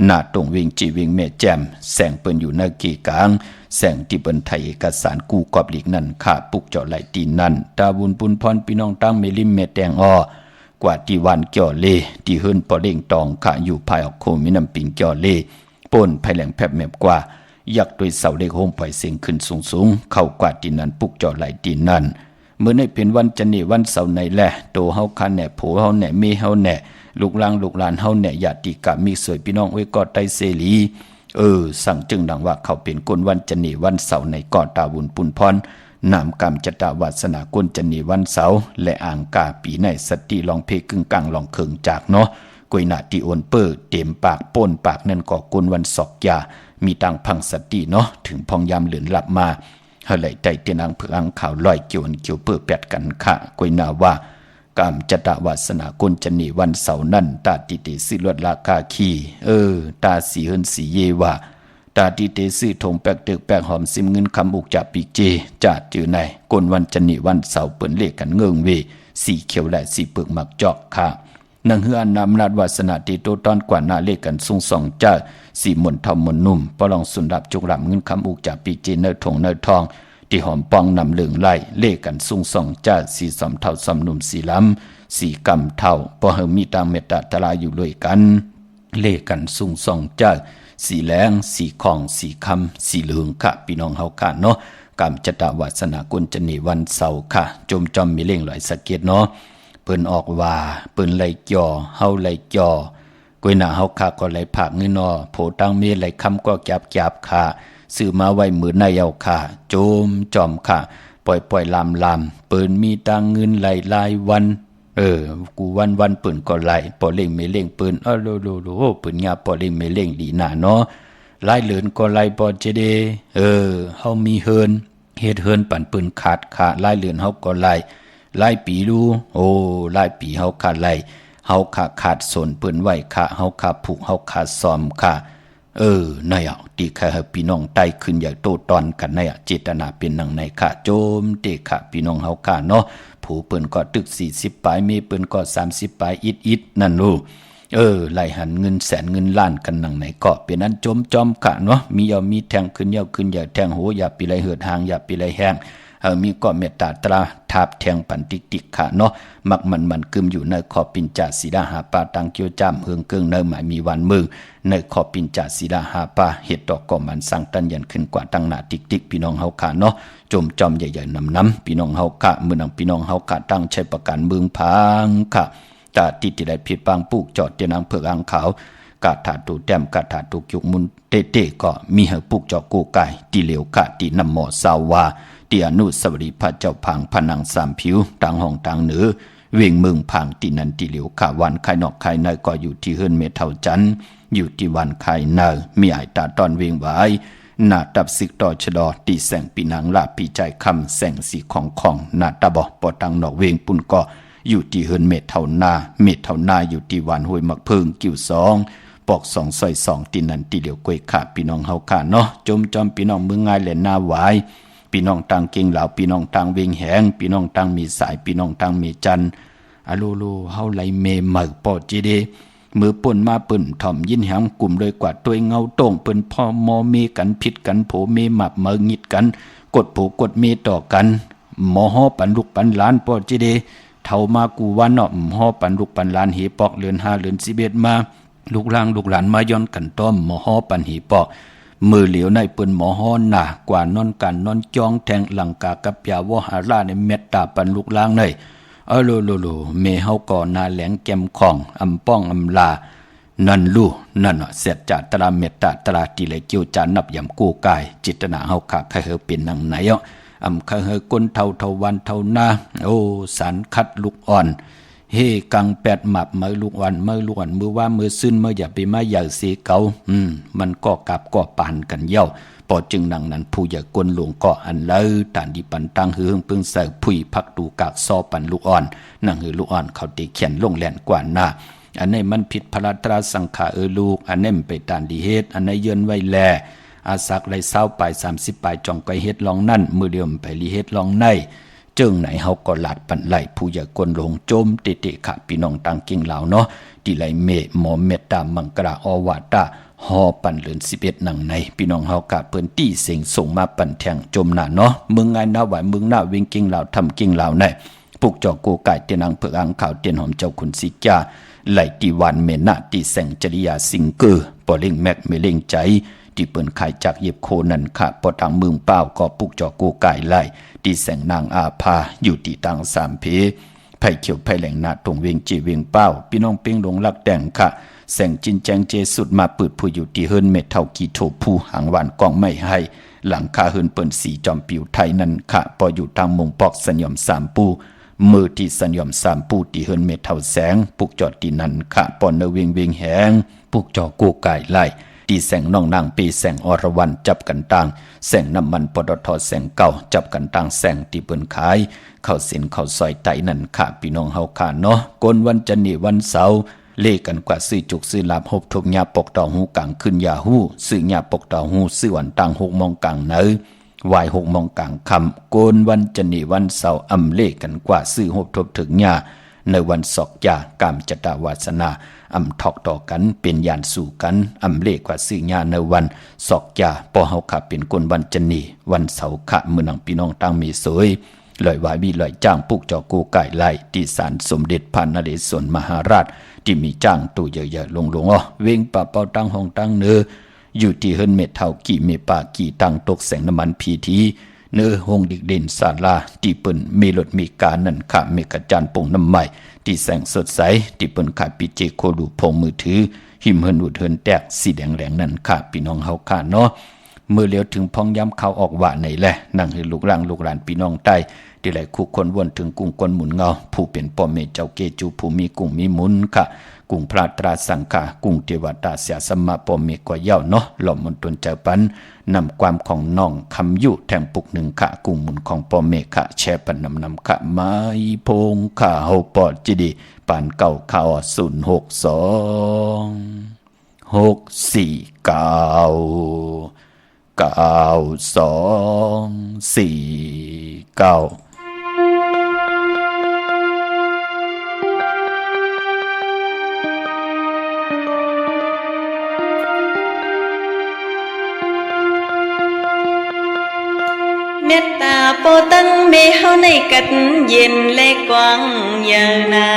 หน้าตรงวิงจีวิงเมแจ่มแสงเปิ้นอยู่ในกีกลางแสงที่เปิ้นไทยเอกสารกู้กอบหลีกนั่นค่ะปุกเจาะไหลตีนั่นตาบุญปุนพรพี่น้องตั้งเมลิมเมแตงกว่าที่วันเกี่ยวเลที่เฮิรนปอเล่งตองค่ะอยู่ภายออกโคมีน้ำปิงเกี่ยวเลป่นภายแหลงแผบแมบกว่ายักโดยเสาเล็กโฮมปล่อยเสียงขึ้นสูงเข้ากว่าที่นั้นปุกเจาะไหลตีนั่นเมื่อในเป็นวันจันทร์วันเสาร์ในแหละโตเฮาคันแหน่โผเฮาแหน่เมเฮาแหน่ลูกหลานเฮาแหน่ญาติกะมีสวยพี่น้องไว้กอดไตเสลีสั่งจึงดังว่าเขาเป็นคนวันจันทร์วันเสาร์ในกอดตาบุญปุนพรนามกรรมจตาวาสนากลจันนีวันเสาร์และอ่างกาปีในสติลองเพกึ่งกลางลองเคิงจากเนาะกวยหน้าที่โอนเปิดเต็มปากป้นปากนั่นก็กลวันศอกยามีตังพังสติเนาะถึงพองยามเหลือนหลับมาเฮาไหลใจเตียนอังเพื่ออังข่าวลอยเกี่ยวเปิดแปดกันค่ะกวยหน้าว่ากรรมจตาวาสนากลจันนีวันเสาร์นั่นตาติเตสิลวดราคาคีตาสีเฮินสีเยว่าตาที่เตซื้อทงแปกตึกแปกหอมซิมเงินคำอุกจากปีเจจาดจือในกลวันจันนีวันเสาร์เปิ่นเลขกันเงิงเวสีเขียวและสีเปลือกหมักจอกค่ะนังเฮือนำนาดวาสนาตีโตตอนกว่าหน้าเลขกันทรงสองจ้าสีมนเทามนนุ่มปลองสุนดับจุกหลับเงินคำอุกจากปีเจเนอทงเนอทองที่หอมปองนำเหลืองไล่เลขกันทรงสองจ้าสีสอมเท่าสอมนุ่มสีล้ำสีกำเท่าปอเฮมีตามเมตตาตลาอยู่ด้วยกันเลขกันทรงสองจ้าสีแหลงสีของสีคำสีเหลืองค่ะพี่น้องเฮาค่ะเนาะกรรมจตาวาสนากลจันนีวันเสาร์ค่ะจมจอมมีเล่งหลอยสะเก็ดเนาะเปิ้นออกว่าเปิ้นไหลจ่อเฮาไหลจ่อกวยหน้าเฮาค่ะก็ไหลผักเงินเนาะโผตังเมไหลคำก็จับค่ะซื้อมาไว้มือในเอาค่ะโจมจอมค่ะปล่อยลำเปิ้นมีตังเงินไหลรายวันกูวันเปิ่นก็ไล่ปอเล่งไม่เล่งเปิ่นโลเปิ่นยาปอเล่งไม่เล่งดีหน้าเนาะไล่เหลือนก็ไล่ปอเจเดเฮามีเฮินเฮ็ดเฮินปั่นเปิ่นขาดไล่เหลือนเฮาก็ไล่ปีดูไล่ปีเฮาขาดไล่เฮาขาดสนเปิ่นไว้เฮาขาผูกเฮาขาดซ้อมนั่นอ่ะที่ข้าพี่น้องไต่ขึ้นอย่างโตตอนกันนั่นอ่ะเจตนาเป็นนังในโจมเตะพี่น้องเฮาเนาะผู้เปิ้นก็ตึก40ปลายมีเปิ้นก็30ปลายอิดนั่นรู้ไล่หันเงินแสนเงินล้านกันนังไหนก็เป็นนั้นจมจอมเนาะมีแทงขึ้นอย่าแทงโหอย่าปีไรเหือดหางอย่าปีไรแห้งมีก็เมตตาตราทาบแทงปันติกเนาะมักมันกึมอยู่ในขอบปินจาสีดาหาปาตังเกียวจามเฮืองเกิงในหมายมีวันมือในขอบปินจาสีดาหาปาเห็ดดอกก็มันสั่งตันยันขึ้นกว่าตั้งหน้าติกพี่น้องเฮาเนาะจมจอมใหญ่ๆน้ำพี่น้องเฮามือนังพี่น้องเฮาตั้งใช้ประกันเมืองพังตาติได้ผิดบางปลูกจอดเตียนางเผือกอ่างขาวกาถาตูแต้มกาถาตูจุกมุนเตก็มีเฮปลูกจอกูไก่ตีเหลียวตีนำหมอสาวาตีอนุสาวรีย์พระเจ้าพังพนังสามผิวต่างห้องต่างเหนือเวียงเมืองพังตีนันตีเหลียววันไข่นอกไข่ในก็อยู่ที่เฮิรนเมเท่าจันอยู่ที่วันไข่ในมีไอตาตอนเวียงไว้หน้าตับสิกต่อชดอตีแสงปีนังลาปีใจคำแสงสีของหน้าตาบอปอตังนอกเวียงปุ่นก็อยู่ที่เฮิรนเมเท่านาอยู่ที่วันห้วยมักเพิงกิ้ว2ปอก2ซอย2ตีนันตีเหลียวกวยพี่น้องเฮาเนาะจมจอมพี่น้องเมืองง่ายแหลนหน้าหวายพี่น้องต่างเก่งเหล่าพี่น้องต่างเวียงแหงพี่น้องต่างมีสายพี่น้องต่างมีจันอะโลเฮาไหลเมเหมอปอจีเดมือป่นมาป่นถ่อมยินแหงกลุ่มเลยกว่าตัวเงาโต่งเปิ้นพ่อมอเมกันผิดกันโผเมหมับเมองิดกันกดโผกดเมต่อกัน หมอฮอปันลูกปันหลานปอจิเดเท่ามากูวันเนาะฮอปันลูกปันหลานหีปอกเลือน5เลือน11มาลูกหลางลูกหลานมาย้อนกันต้อมหมอฮอปันหีปอกมือเหลียวในเปิ้นหมอฮอหน้ากว่านอนกันนอนจองแทงหลังกากับยาวหาราในเม็ดตาปันลูกหลางในโลเมเฮาก่อนาแหลงแก้มของอำป้องอำลานั่นลู่นั่นเสร็จจากตราเมตตาตราติเลยเกี่ยวจานับยำกู้กายจิตนาเฮาขาใครเฮาเป็นนังไหนอำใครเฮาก้นเท่าวันเท่าหน้าโอ้สารคัดลูกอ่อนเฮกังแปดหมับมือลูกอ่อนมือว่ามือซึ้นมืออย่าไปมาอย่าเสียเกามันก็กับก็ปานกันเย้าพอจึงนังนั้นผู้อย่ากวนหลวงก็อันเลยตานดีปันตังหือปึงใส่ผุยพักดูกากซอปันลูกอ่อนนั่งหือลูกอ่อนเขาตีเขียนลงแหลนกว่าหน้าอันนี้มันผิดพระตราสังขาลูกอันนี้มันไปตานดีเฮ็ดอันนี้เยือนไว้แลอาศักไรเศร้าไป30ไปจองไปเฮ็ดลองนั่นมือเดียวไปลีเฮ็ดลองในจึงไหนเฮาก็หลาดปันไหลผู้อย่ากวนหลงโจมเตะค่ะพี่น้องต่างกิ่งเหล่าเนาะดีไหลเมหมอเมตตามังกราอวาตาฮอปันเลือน11หนังในพี่น้องเฮากะเปิ้นตี้เสียงส่งมาปันแทงจมหน้าเนาะมึงไงหน้าไหวมึงหน้าวิ่งกิ่งเหล่าทำกิ่งเหล่าในปุกจอกูไก่เตียนังเผือกอังข่าวเตียนหอมเจ้าคุณสิจาไหลตีวันเมนาตีแสงจริยาสิงเกอปอเล่งแม็กเมเล่งใจที่เปิ้นขายจากเย็บโคนันค่ะปอทางเมืองเป้าก็ปุกจอกูไก่ไหลตีแสงนางอาภาอยู่ที่ตัง3เพไผ่เขียวไผ่แหลงนาตรงเวียงจีเวียงเป้าพี่น้องเป้งหลงลักแต่งค่ะแสงจินแจงเจสุดมาเปิดผู้อยู่ที่เฮิรนเม็ดเท่ากีโถผู้หางหวานกองไม่ให้หลังคาเฮิรนเปิ้นสีจอมปิวไทยนั่นค่ะพออยู่ทางมงปอกสัญญอม3ปูมือที่สัญญอม3ปูที่เฮิรนเม็ดเท่าแสงปุกจอดที่นั่นค่ะปอนเนเวียงแหงปุกจอกูไก่ไล่ตีแสงน้องนางปีแสงอรวรรณจับกันต่างแสงน้ำมันปตทแสงเก่าจับกันต่างแสงที่เปิ้นขายเข้าสินเข้าซอยไตนั่นค่ะพี่น้องเฮาค่ะเนาะกนวันจันทร์นี่วันเสาร์เลขกันกว่าซื้อจุกซื้อลาบหบทุกยาปกต่อหูกลางขึ้นยาหูซื้อยาปกต่อหูซื้อวันต่าง6 โมงกลางเนอวาย6 โมงกลางค่ำโกนวันจันทร์นี่วันเสาร์อำเลขกันกว่าซื้อหบทบถึงยาในวันศอกยากามจตาวาสนาอำทอกต่อกันเป็นยานสู่กันอำเลขกว่าซื้อญาในวันศอกยาพอเฮาขับเป็นกนวันจันทร์นี่วันเสาร์ขะมื้อนังพี่น้องตั้งมีสวยลอยวายบีลอยจ้างปุกจอกูไก่ไล่ที่ศาลสมเด็จพระนเรศวรมหาราชที่มีจ้างตู้เยอะๆลงเวงป่าเป่าตั้งห้องตั้งเนื้ออยู่ที่เฮิรนเม็ดเท่ากี่เมป่ากี่ตั้งตกแสงน้ำมันพีทีเนื้อหงดิกเด่นศาลาที่เปิ้นมีรถมีการนั่นค่ะเมกะจานปงน้ำใหม่ที่แสงสดใสที่เปิ้นขายปิเจโคดูพงมือถือหิมเฮิรนอุดเฮิรนแตกสีแดงแหลงนั่นค่ะพี่น้องเฮาค่ะเนาะเมื่อเลี้ยวถึงพองย้ำเข้าออกว่าไหนแหละนั่งให้ลูกหลานพี่น้องใต้ที่ไหลคู่คนวนถึงกุ้งก้นหมุนเงาผู้เป็นพ่อแม่เจ้าเกจูผู้มีกุ้งมีหมุนค่ะกุ้งพระตราสังฆากุ้งเทวดาเสียสมมาพ่อแม่ก็เย้าเนาะหล่อมนตนเจ้าปันนำความของน้องคำยุแทงปุก1ค่ะกุ้งหมุนของพ่อแม่ค่ะแช่ปันนำค่ะไม้พงค่ะเฮาปอดจิดีปานเก่าข่าว062 649 เมตตาโปตั้งเมเฮาในกัดเย็นและกว้างยาวนา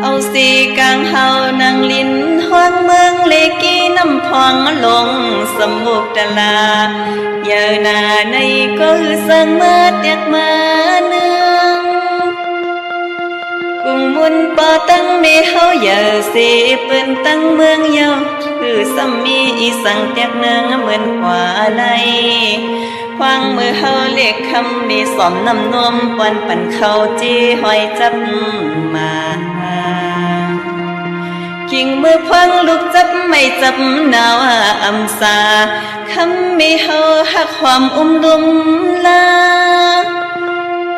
เอาสีกลางเฮานังลินห้องเมืองเลกีน้ำพองลงสมุกตะลายาวนาในก็สังเมื่อเตียกมาเนืองกุ้งมุนปอตั้งเมเฮาอย่าเสเปิ้นตั้งเมืองเยาคือสัมมีอีสังเตียกเนืองเหมือนกว่าไหลฟังมือเฮาเรียกคำมีสอมน้ำนมปอนปั่นเข้าจีหอยจับมากิ่งมือพังลูกจับไม่จับนาวอำสาคำมีเฮาหักความดุมลา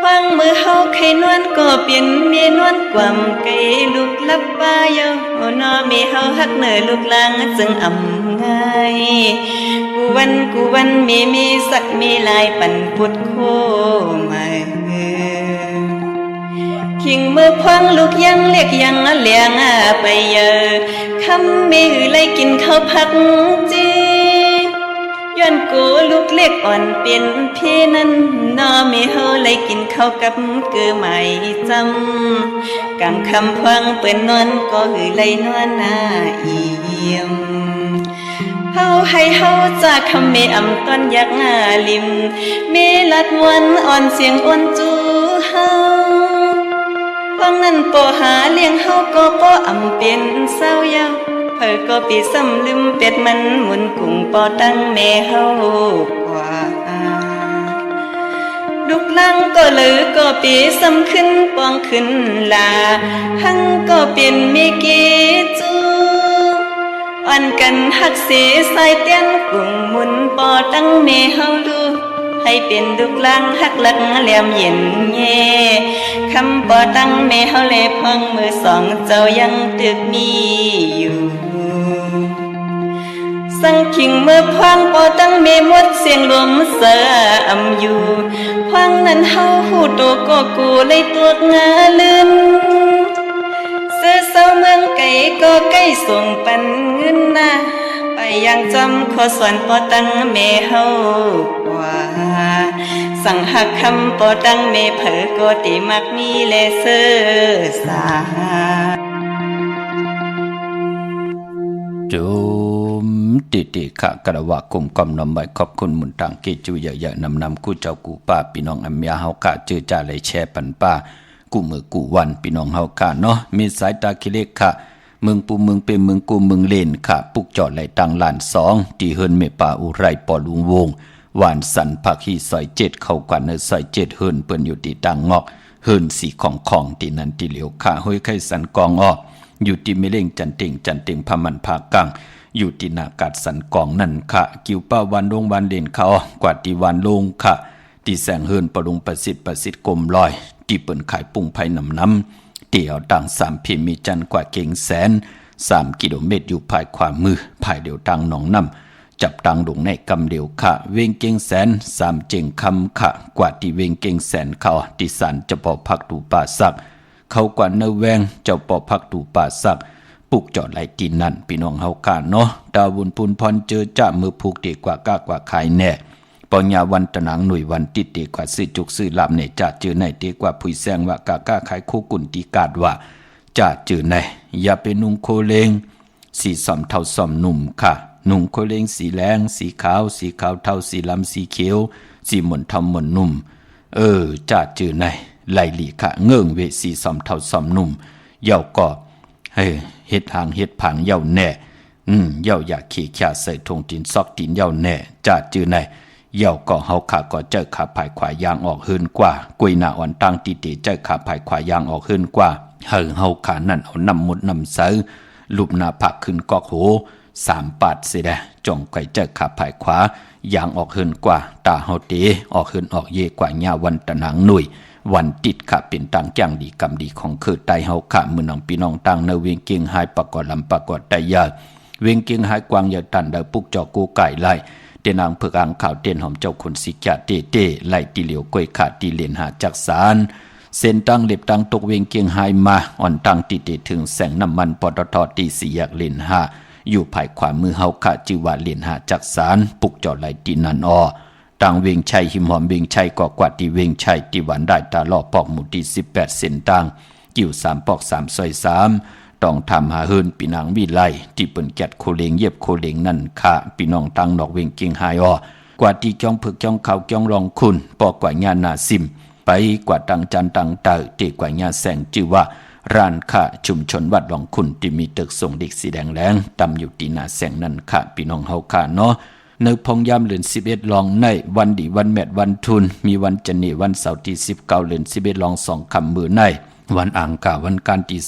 ฟังมือเฮาไข่นวลก็เปลี่ยนเมียนวลกว่ำไก่ลูกลับป้าเยาวนอมีเฮาหักเหนือลูกลางจึงอำง่ายกูวันมีสักมีลายปั่นพุดโคมาขิงมือพังลูกยังเรียกยังเลี้ยงไปเยอะคำมีหือไล่กินข้าวผักจี ย้อนกูลูกเล็กอ่อนเป็นพี่นั้นนอไม่เฮาเลยกินข้าวกับเกลือไหมจำกลางคำพังเปิ้นนอนก็หือเลยนอนหน้าเอี่ยมเฮาให้เฮาจากคำเมอำต้นยักงาลิมเมลัดวันอ่อนเสียงอ่อนจูเฮาฟังนั้นปอหาเลี้ยงเฮาก็ปออำเป็นเศร้ายาวเพิ่นก็ปีซ้ำลืมเป็ดมันหมุนกุ้งปอตั้งแม่เฮากว่าลูกลังก็เลยก็ปีซ้ำขึ้นปองขึ้นลาหังก็เป็นเมเกจูอ่อนกันหักเสสายเตียนกุ้งหมุนปอตั้งแม่เฮาลูให้เป็นลูกลังหักหลักแหลมเย็นแย่คำปอตั้งแม่เฮาเลยพังมือสองเจ้ายังตึกมีอยู่สังขิงเมื่อพังปอตั้งเมมดเสียงลมเสืออำอยู่พังนั้นเฮาหูโตก็กูเลยตัวงาลืมเสือเศร้าเมืองไก่ก็ใกล้ส่งปันเงินนะไปยังจำขอสอนปอตั้งเมเฮากว่าสั่งหักคำปอตั้งเมเผอก็ติมักมีเลเซอร์สาจุมติขะกระวะกุมกอมนำไว้ขอบคุณมุนตังเกจูเยอะๆนำกูเจ้ากูป้าพี่น้องอัมยาเฮากะเจอจ่าเลยแชร์ปันป้ากูมือกูวันพี่น้องเฮากะเนาะมีสายตาคิเลขะเมืองปูเมืองเป็นเมืองกูเมืองเลนค่ะปุกจอดไหลตังล้าน2ที่เฮินเมป่าอุไรปอลุงวงหวานสันผักฮีซอย7เข้ากันเนซอย7เฮินเปิ้นอยู่ที่ตังงอกเฮินสีของที่นั้นที่เหลียวค่ะห้อยไข่สันกองอ้ออยู่ที่เมเล่งจันเต็งพามันภากังอยู่ที่นากาดสันกองนั่นค่ะกิวป้าวันโรงวันเด่นเขากว่าที่วันลงค่ะที่แสงเฮินประดุงประสิทธิ์กลมลอยที่เปิ้นขายปุ้งไผ่น้ำเตี่ยวต่าง3พิมมีจันกว่าเก่งแสน3กิโลเมตรอยู่ภายขวามือภายเดียวตังหนองน้ำจับตังดงในกำเดียวค่ะเวงเก่งแสน3เจงคำค่ะกว่าที่เวงเก่งแสนเขาที่สันจะปอพักตูป่าสักเขากว่าเนแวงเจ้าปอพักตูป่าสักปุกจอดไหลตีนนั่นพี่น้องเฮากาเนาะดาวุนปุนพรเจอจ่ามือผูกเด็กกว่าก้ากว่าขายแน่ปัญญาวันตะหนังหน่วยวันติดเด็กกว่าซื้อจุกซื้อลำเนี่ยจ่าเจอในเด็กกว่าผุยแซงว่ากาก้าขายคู่กุนตีกาดว่าจ่าเจอในอย่าเป็นนุ่งโคเลงสีสอมเท่าสอมหนุ่มค่ะนุ่งโคเลงสีแดงสีขาวเท่าสีลำสีเขียวสีหม่นทำหม่นนุ่มจ่าเจอในไหลหลีค่ะเงื่องเวสีสอมเท่าสอมหนุ่มเย่าก็เฮ็ดหางเฮ็ดผังเย่าแน่เย่าอยากขี่ขาใส่ทงตีนซอกตีนเย่าแน่จ่าจือในเย่าก็เฮาขาก็เจอขาภายขวายางออกหืนกว่ากุยหน้าอ่อนตั้งติเตเจอขาภายขวายางออกหืนกว่าเฮาขานั่นเอานำมุดนำเสือลูบหน้าผักขึ้นกอกโห3ปาดสิแดจ่องไก่เจอขาภายขวายางออกหืนกว่าตาเฮาเตออกหืนออกเยกว่าญาวันตะหนังหนุ่ยวันติดค่ะเป็นต่างจ้างดีกรรมดีของคือไตเฮาค่ะมือน้องพี่น้องต่างในเวียงเกียงหายปากกอลำปากกอไตยาเวียงเกียงหายกวางยาตันเดาปุกจอกูไก่ไล่เตนางเผือกอ่างข่าวเต้นหอมเจ้าคนสิกะเต้ไล่ตีเหลียวก้อยขาดตีเลนหาจักสารเส้นตั้งเล็บตั้งตกเวียงเกียงหายมาอ่อนตั้งตีเตถึงแสงน้ำมันปตทตี4แยกเลน5อยู่ภายขวามือเฮาค่ะจิว่าเลนหาจักสารปุกจอไล่ตีนันอต่างเวียงชัยหิมหอมเวียงชัยก็กว่าที่เวียงชัยที่หวานได้ตาล่อปอกหมู่ที่18เส้นต่างกิ่ว3ปอก3ซอย3ต้องทำหาเฮินปีนางวิไลที่เปิ้นแกดโคเลงเย็บโคเลงนั่นค่ะพี่น้องตั้งดอกเวียงเกียงหายกว่าที่จ้องผึกจ้องเขาจ้องรองคุณปอกกว่าญานาซิมไปกว่าตังจันตังเตอที่กว่าญาแสงชื่อว่าร้านค่ะชุมชนวัดหลองคุณที่มีตึกส่งเด็กสีแดงแรงตำอยู่ที่หน้าแสงนั่นค่ะพี่น้องเฮาค่ะเนาะในพงยามเดือน11ลองในวันดีวันแมดวันทุนมีวันจันทร์วันเสาร์ที่19เดือน11ลอง2คำมือในวันอังคารวันการที่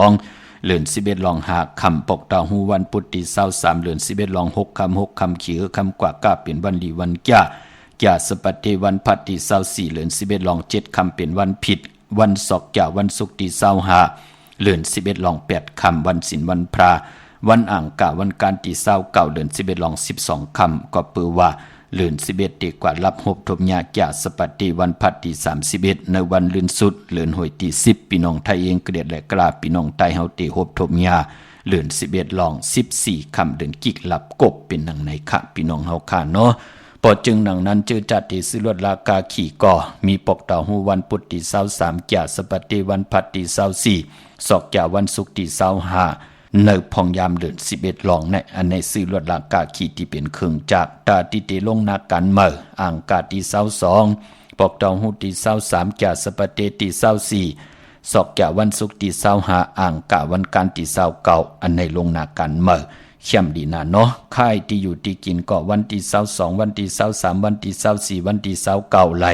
22เดือน11ลอง5คำปกตาหูวันพุธที่23เดือน11ลอง6คำขีคำกว่าก้าเป็นวันดีวันจ่าสปัตเตวันพัดที่24เดือน11ลอง7คำเป็นวันผิดวันศอกจ่าวันศุกร์ที่25เดือน11ลอง8คำวันศีลวันพระวันอ่างกะวันการที่29เดือน11ลอง12คำก็เปือว่าเดือน11ดีกว่ารับหบทบญาจ่าสปัตติวันพัดที่31ในวันลื่นสุดเดือนหวยที่10พี่น้องไทยเองเกลียดและกล้าพี่น้องไทยเฮาตีหบทบญา เดือน11ลอง14ค่ำเดือนกิกหลับกบเป็นหนังในค่ะพี่น้องเฮาค่ะเนาะปอจึงหนังนั้นจือจัดที่ซื้อรถราคาขี่ก่อมีปกเต่าหูวันพุธที่23แก่สปัตติวันพัดที่24ศอกแก่วันศุกร์ที่25ในพองยามเดือน11ลองในอันในซื้อรถราคาขี่ที่เป็นเครื่องจักรตาติเตลงนากันเมื่ออ่างกาที่22ปกเต่าหูที่23แก่สปัตติที่24ศอกแก่วันศุกร์ที่25อ่างกะวันกันที่29อันในลงนากันเมื่อเข้มดีนะเนาะค่ายที่อยู่ที่กินก็วันที่22วันที่23วันที่24วันที่29ไหล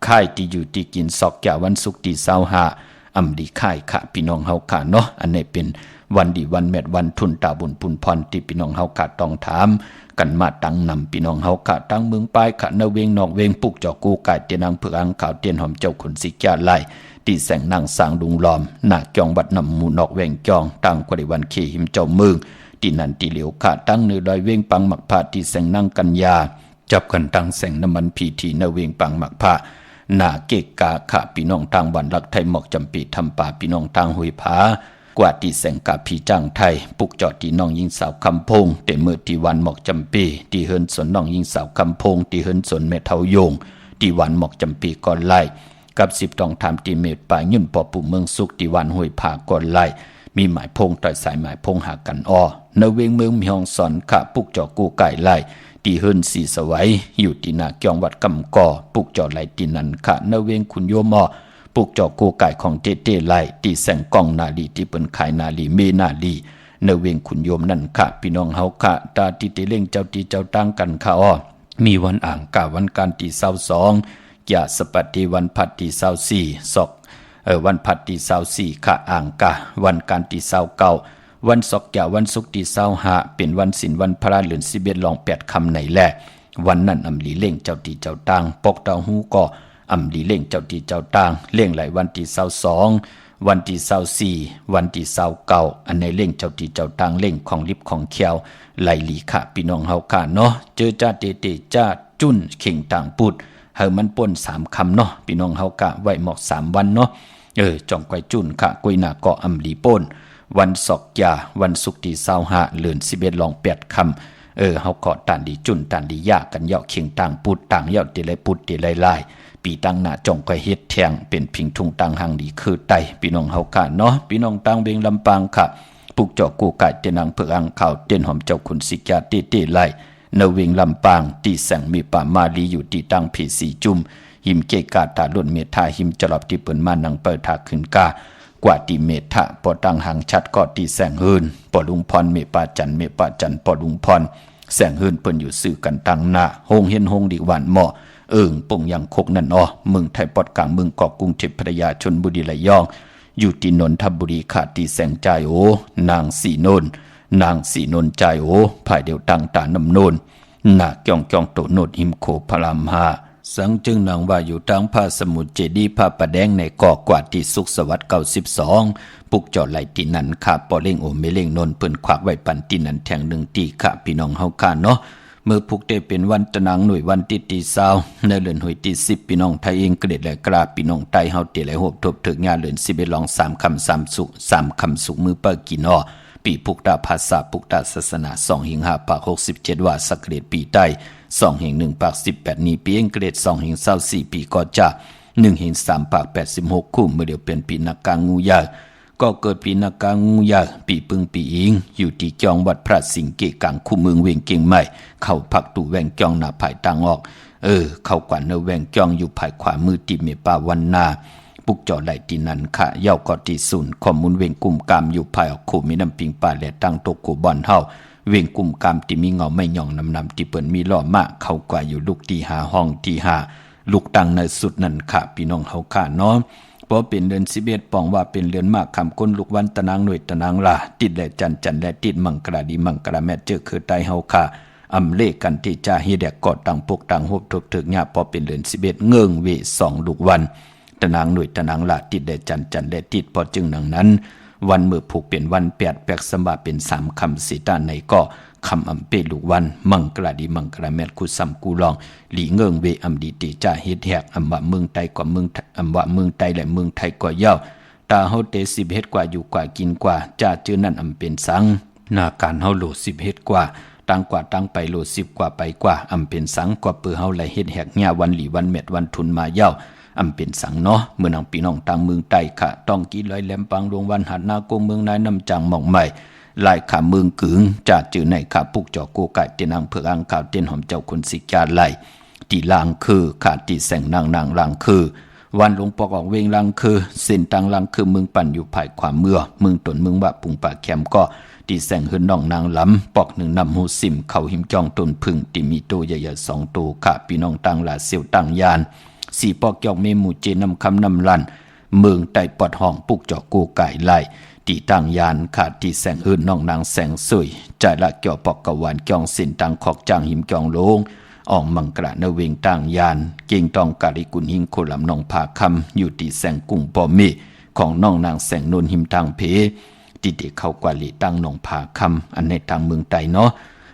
ค่ายที่อยู่ที่กินศอกแก่วันศุกร์ที่25อำดีค่ายค่ะพี่น้องเฮาค่ะเนาะอันนี้เป็นวันดีวันแมดวันทุนตาบุญปุนพรที่พี่น้องเฮาค่ะต้องถามกันมาตั้งนำพี่น้องเฮาค่ะตั้งเมืองปลายค่ะเนเวงนอกเวงปุกจอกูกายเตียนังเผือกอังขาวเตียนหอมเจ้าขุนสิกาไหลที่แสงนางสางดุงล้อมหน้าจองบัดนำหมู่นอกเวงจองตั้งกว่าวันเคหิมเจ้าเมืองที่นันที่เหลียวขาดตั้งเนื้อดอยเวงปังหมักผ้าที่แสงนั่งกัญญาจับกันตั้งแสงน้ำมันพีทีเนเวงปังหมักผ้าหน้าเกกาขาพี่น้องทางบ้านรักไทยหมอกจำปีทำป่าพี่น้องทางหุยผากว่าที่แสงกาพี่จ้างไทยปุกจอดที่น้องยิงสาวคำพงเตเมื่อที่วันหมอกจำปีที่เฮิรนสนน้องยิงสาวคำพงที่เฮิรนสนแม่เทาโยงที่วันหมอกจำปีก่อนไล่กับ10ต้องทำที่เมตป่ายุ่นปอปู่เมืองสุขที่วันหุยผาก่อนไล่มีหมายพงต่อยสายหมายพงหากันอ้อเนเวงเมืองมีห้องสอนขาปุกจอกูไก่ไล่ตีเฮินสีสวัยอยู่ที่นาเกียงวัดกำก่อปุกจอไหลตีนันขาเนเวงคุณโยมอปุกจอกูไก่ของเตเตไล่ตีแสงกองนาลีที่เปิ้นขายนาลีเมนาลีเนเวงคุณโยมนั่นขาพี่น้องเฮาขาตาติเตเล่งเจ้าตีเจ้าตั้งกันขาอ้อมีวันอ่างกาวันการที่22อย่าสปัตติวันพัดที่24ศอกวันพัดที่24ค่ะอ่างกะวันการที่29วันศอกแก่วันศุกร์ที่25เป็นวันศีลวันพระเดือน11ลอง8ค่ำในแลวันนั้นอำลีเล่งเจ้าที่เจ้าตางปกเต้าหูก็อำลีเล่งเจ้าที่เจ้าตางเล่งไหลวันที่22วันที่24วันที่29อันในเล่งเจ้าที่เจ้าตางเล่งของลิบของเขียวไหลหลีค่ะพี่น้องเฮาค่ะเนาะเจอจ้าเตจ้าจุ้นเข่งต่างปุดเฮามันป่น3คำเนาะพี่น้องเฮากะไว้หมอก3วันเนาะจ่องไกวจุนค่ะกุยหนาเกาะอำลีป่นวันศอกยาวันศุกร์ที่25เดือน11ลอง8คำเฮาเกาะตานดีจุนตานดียากันเหยาะเคียงต่างปุดต่างเหยาะติไลปุดติไลลายปีตั้งหน้าจ่องไกวเฮ็ดแทงเป็นพิงทุงต่างหังดีคือไตพี่น้องเฮากะเนาะพี่น้องต่างเบงลำปางค่ะปุกเจาะกูไก่เตนังเผือกอังขาวเตียนหอมเจ้าขุนสิกาเตไลเนเวงลำปางที่แสงมีป่ามาลีอยู่ที่ตั้งผีสีจุ่มหิมเกกาตาลุ่นเมธาหิมจรอบที่เปิ่นมานังเปิดทาขึ้นกากว่าที่เมธาปอตังหางชัดก็ที่แสงหืนปอลุงพรเมปาจันปอลุงพรแสงหืนเปิ่นอยู่สื่อกันตั้งหน้าโฮงเห็นโฮงดีหวานหม้อป่งยังคกนั่นเมืองไทยปอดกลางเมืองเกาะกรุงเทพพระยาชลบุรีระยองอยู่ที่นนทบุรีขาดที่แสงใจโอนางสีนนใจโอภายเดียวตังตานำนนหน้าเกี่ยงโตโนดหิมโคพรามหาสังจึงนางว่าอยู่ทางพระสมุทรเจดีย์พระประแดงในเกาะกว่าที่สุขสวัสดิ์92ปุกจอดไหลตีนันขาปอเล่งโอเมเล่งนนเปิ้นควักไว้ปันตีนันแทง1ตีค่ะพี่น้องเฮาค่ะเนาะเมื่อพุกได้เป็นวันตะนางหน่วยวันที่20ในเดือนหวยที่10พี่น้องไทยเองเกรดและกราพี่น้องไตเฮาเตะและโหบทบถึงงานเดือน11ลอง3คำ3สุ3คำสุมือเปิ้กินปีพุกดาภาษาพุกดาศาสนา2หิง5ปาก67ว่าสักเกรดปีใต้2หิง1ปาก18นี้ปีเองเกรด2หิง24ปีก็จะ1หิง3ปาก86คู่เมื่อเดียวเป็นปีนักกางูยาก็เกิดปีนักกางูยาปีปึงปีอิงอยู่ที่จองวัดพระสิงห์เกกังคู่เมืองเวียงเกียงใหม่เข้าพักตู่แวงจองหน้าภายต่างออกเข้ากว่าเนแวงจองอยู่ภายขวามือที่เมปาวันนาปุกจอไหลตีนันค่ะเย้ากอที่ศูนย์ข้อมูลเวงกุมกามอยู่ภายออกโคมีน้ำปิงป่าและตั้งโตโกบอนเฮาเวงกุมกามที่มีเงาไม่หย่องนำที่เปิ้นมีล้อมากเข้ากว่าอยู่ลูกที่5ห้องที่5ลูกตังในสุดนั่นค่ะพี่น้องเฮาค่ะเนาะพอเป็นเดือน11ปองว่าเป็นเดือนมากคำก้นลูกวันตะนางหน่วยตะนางลาติดและจันและติดมังกราดีมังกราแม่เจอคือไตเฮาค่ะอำเลกันที่จะเฮ็ดแดกกอดตังปกตังโฮบทบถึกญาพอเป็นเดือน11เงิงเว2ลูกวันตะนางหน่วยตะนางลาติดและจันและติดพอจึงดังนั้นวันเมื่อผูกเป็นวัน8แปลกสมบาเป็น3คำสีตาในก็คำอำเปลูกวันมังกราดีมังกราแม่กุสัมกูลองหลีเงิงเวอำดีติจะเฮ็ดแหกอำว่าเมืองไทยกว่าเมืองอำว่าเมืองไทยและเมืองไทยกว่าเย้า ตาเฮาเต10เฮ็ดกว่าอยู่กว่ากินกว่าจ้าจื้อนั่นอำเป็นสังหน้าการเฮาโหลด10เฮ็ดกว่าตั้งกว่าตั้งไปโหลด10กว่าไปกว่าอำเป็นสังกว่าเปือเฮาไหลเฮ็ดแหกหญ้าวันหลีวันเม็ดวันทุนมาเย้าอำเป็นสังเนาะเมื่อนางพี่น้องต่างเมืองใต้ค่ะต้องกี่ร้อยแหลมปังดวงวันหัดนากงเมืองนายน้ำจังหม่องใหม่ลายขาเมืองกึงจ่าจื้อในขาปุกจอโกไก่เตนางเผือกอังข่าวเต้นหอมเจ้าคนสิกาไหลตีลางคือขาตีแสงนางลางคือวันหลวงปอกออกเวงลังคือเส้นตังลังคือเมืองปั่นอยู่ภายความเมื่อเมืองตนเมืองบะปุงปากแคมก็ตีแสงหืนน้องนางล้ำปอกหนึ่งนำหูสิมเขาหิมจองต้นพึ่งตีมีโตใหญ่ๆ2ตัวค่ะพี่น้องตังหลาเสียวตังยานสีปอกยอกเมหมู่เจนำคำนำลันเมืองไต่ปอดห้องปุกจอกโกไก่ไล่ตีตังยานขาดตีแสงหืนน้องนางแสงสวยใจละเกี่ยวปอกกะวานจองเส้นตังขอกจางหิมจองโลงออกมังกระเนเวงต่างยานเก่งตองกาลิกุนหิงโคลำนองผาคำอยู่ตีแสงกุ้งปอเมของน้องนางแสงนนหิมทางเพติเด็กเข้ากว่าลีตั้งนองผาคำอันในทางเมืองไต้เนาะ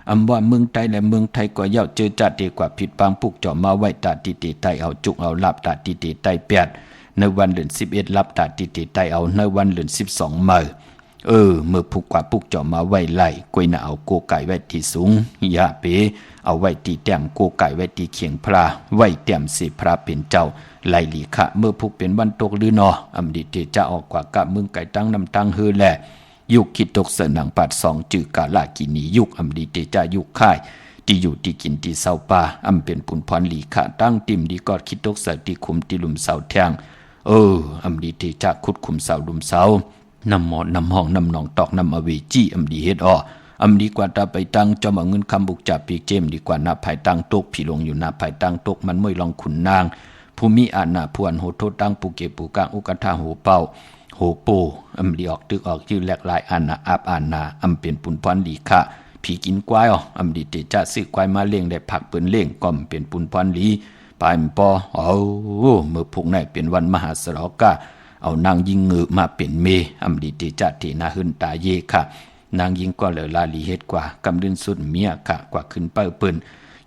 อำว่าเมืองไต้และเมืองไทยก็เย่าเจอจัดดีกว่าผิดปางปุกจอมาไว้ตาติเตไต้เอาจุกเอาลับตาติเตไต้แปดในวันเดือน11ลับตาติเตไต้เอาในวันเดือน12มื้อเมื่อผูกกว่าปุกจอมาไว้ไหลกวยน่ะเอาโกไก่ไว้ที่สูงยาเปเอาไว้ตีแต้มโกไก่ไว้ตีเขียงพระไว้แต้มสิพระเป็นเจ้าไล่หลีคะเมื่อผูกเป็นวันตกหรือนออำดิเตจะออกกว่ากะเมืองไก่ตั้งนำตั้งฮือแลยุคคิดตกเสนังปัด2จือกาลากินียุคอำดิเตจะยุคค่ายที่อยู่ที่กินที่เสาป่าอำเป็นปุนพรหลีคะตั้งติมดีกอดคิดตกเสที่คุมที่ลุมเสาแทงอำดิเตจะขุดคุมเสาลุมเสานำหมอนำห้องนำหนองตอกนำอเวจีอำดีเฮ็ดอำดีกว่าตาไปตั้งจอมเอาเงินคำบุกจับปีกเจมดีกว่านาภายตั้งตกผีลงอยู่นาภายตั้งตกมันมวยลองขุนนางภูมิอาณาพวนโหโทตั้งปูเกปูกางอุกทาโหเป่าโหโปอำดีออกตึกออกชื่อแหลกลายอาณาอาบอาณาอำเป็นปุนพรลีคะผีกินกวายอำดีเตจะซื้อกวายมาเลี้ยงได้ผักเปิ้นเลี้ยงก่อมเป็นปุนพรลีปายปอเมื่อพวกนั้นเป็นวันมหาสรกาเอานางยิงเงือมาเป็นเมอำดีเตจะเทนาหึนตาเยค่ะนางยิงก็เหลือลาลีเฮ็ดกว่ากำดินสุดเมียค่ะกว่าขึ้นเปิ้น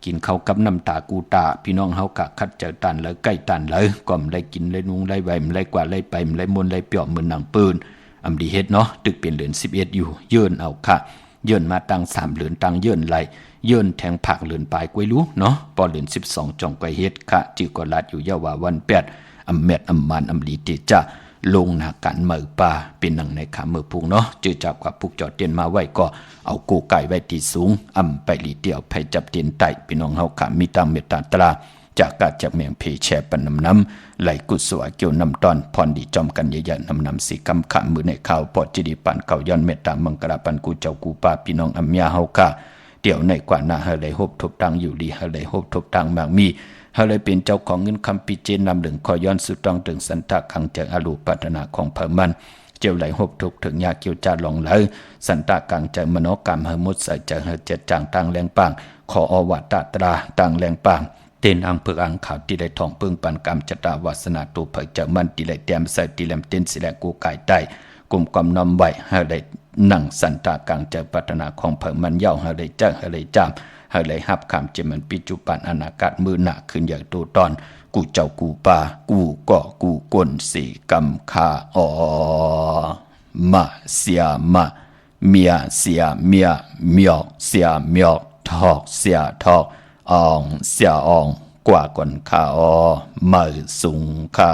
กินข้าวกับน้ำตากูตาพี่น้องเฮากะคัดเจอตันแล้วใกล้ตันเลยก่อมได้กินได้นุงได้ไว้ได้กว่าได้ไปได้มนได้เปียกเหมือนนางปืนอำดีเฮ็ดเนาะตึกเป็นเหลือน11อยู่เยินเอาค่ะเยินมาตั้ง3เหลือนตั้งเยินไหลเยินแทงผักเหลือนปลายกวยรู้เนาะปอเหลือน12จ่องกวยเฮ็ดค่ะจือก็ลาดอยู่ยาวาวัน8อำแมดอำมานอำลีเตจะลงหนากันเมือป่าเป็นหนังในขาเมือพุงเนาะเจอจับกับปุกจอดเตียนมาไว้ก็เอาโกไก่ไว้ที่สูงไปลีเดียวไปจับเตียนไต่พี่น้องเฮาขามีตามเมตตาตราจากกาจากเมียงเพแชปันน้ำไหลกุศลเกี่ยวนำตอนพรดีจอมกันใหญ่ๆนำสีกำขามือในข่าวปอดจิดีปันเก่าย้อนเมตตามังกราปันกูเจ้ากูป่าพี่น้องอัมยาเฮาขาเดี๋ยวในกว่าหน้าเฮาเลยฮบทบตังอยู่ดีเฮาเลยฮบทบตังมากมีเฮาเลยเป็นเจ้าของเงินคำปีเจนนำหนึ่งคอย้อนสุดต้องถึงสันตะขังจากอรูปัฒนาของเพิ่มมันเจ้าไหลหบทุกถึงยาเกี่ยวจาลองไหลสันตะกังจากมโนกรรมเฮมุดใส่จากเฮเจ็ดจางต่างแรงปังขออวัตตราต่างแรงปังเต้นอังเพิกอังข่าวที่ได้ทองเปิงปันกรรมจตาวาสนาตัวเผยจากมันที่ได้เตรียมใส่ที่แหลมเต้นสิแลกูกายใต้กลุ่มความน้อมไหวเฮาได้นั่งสันตะกังจากพัฒนาของเพิ่มมันเย่าเฮาได้จ้างเฮาได้จามเฮาเลยหับคำเจมันปิจุปันอนาคตมือหนาขึ้นอย่างตัวตอนกูเจ้ากูป่ากูก่อกูกลสีกำคามาเสียมาเมียเสียเมียเมียเสียเมียทอกเสียทอกอองเสียอองกว่าก่อนคามือสุงคา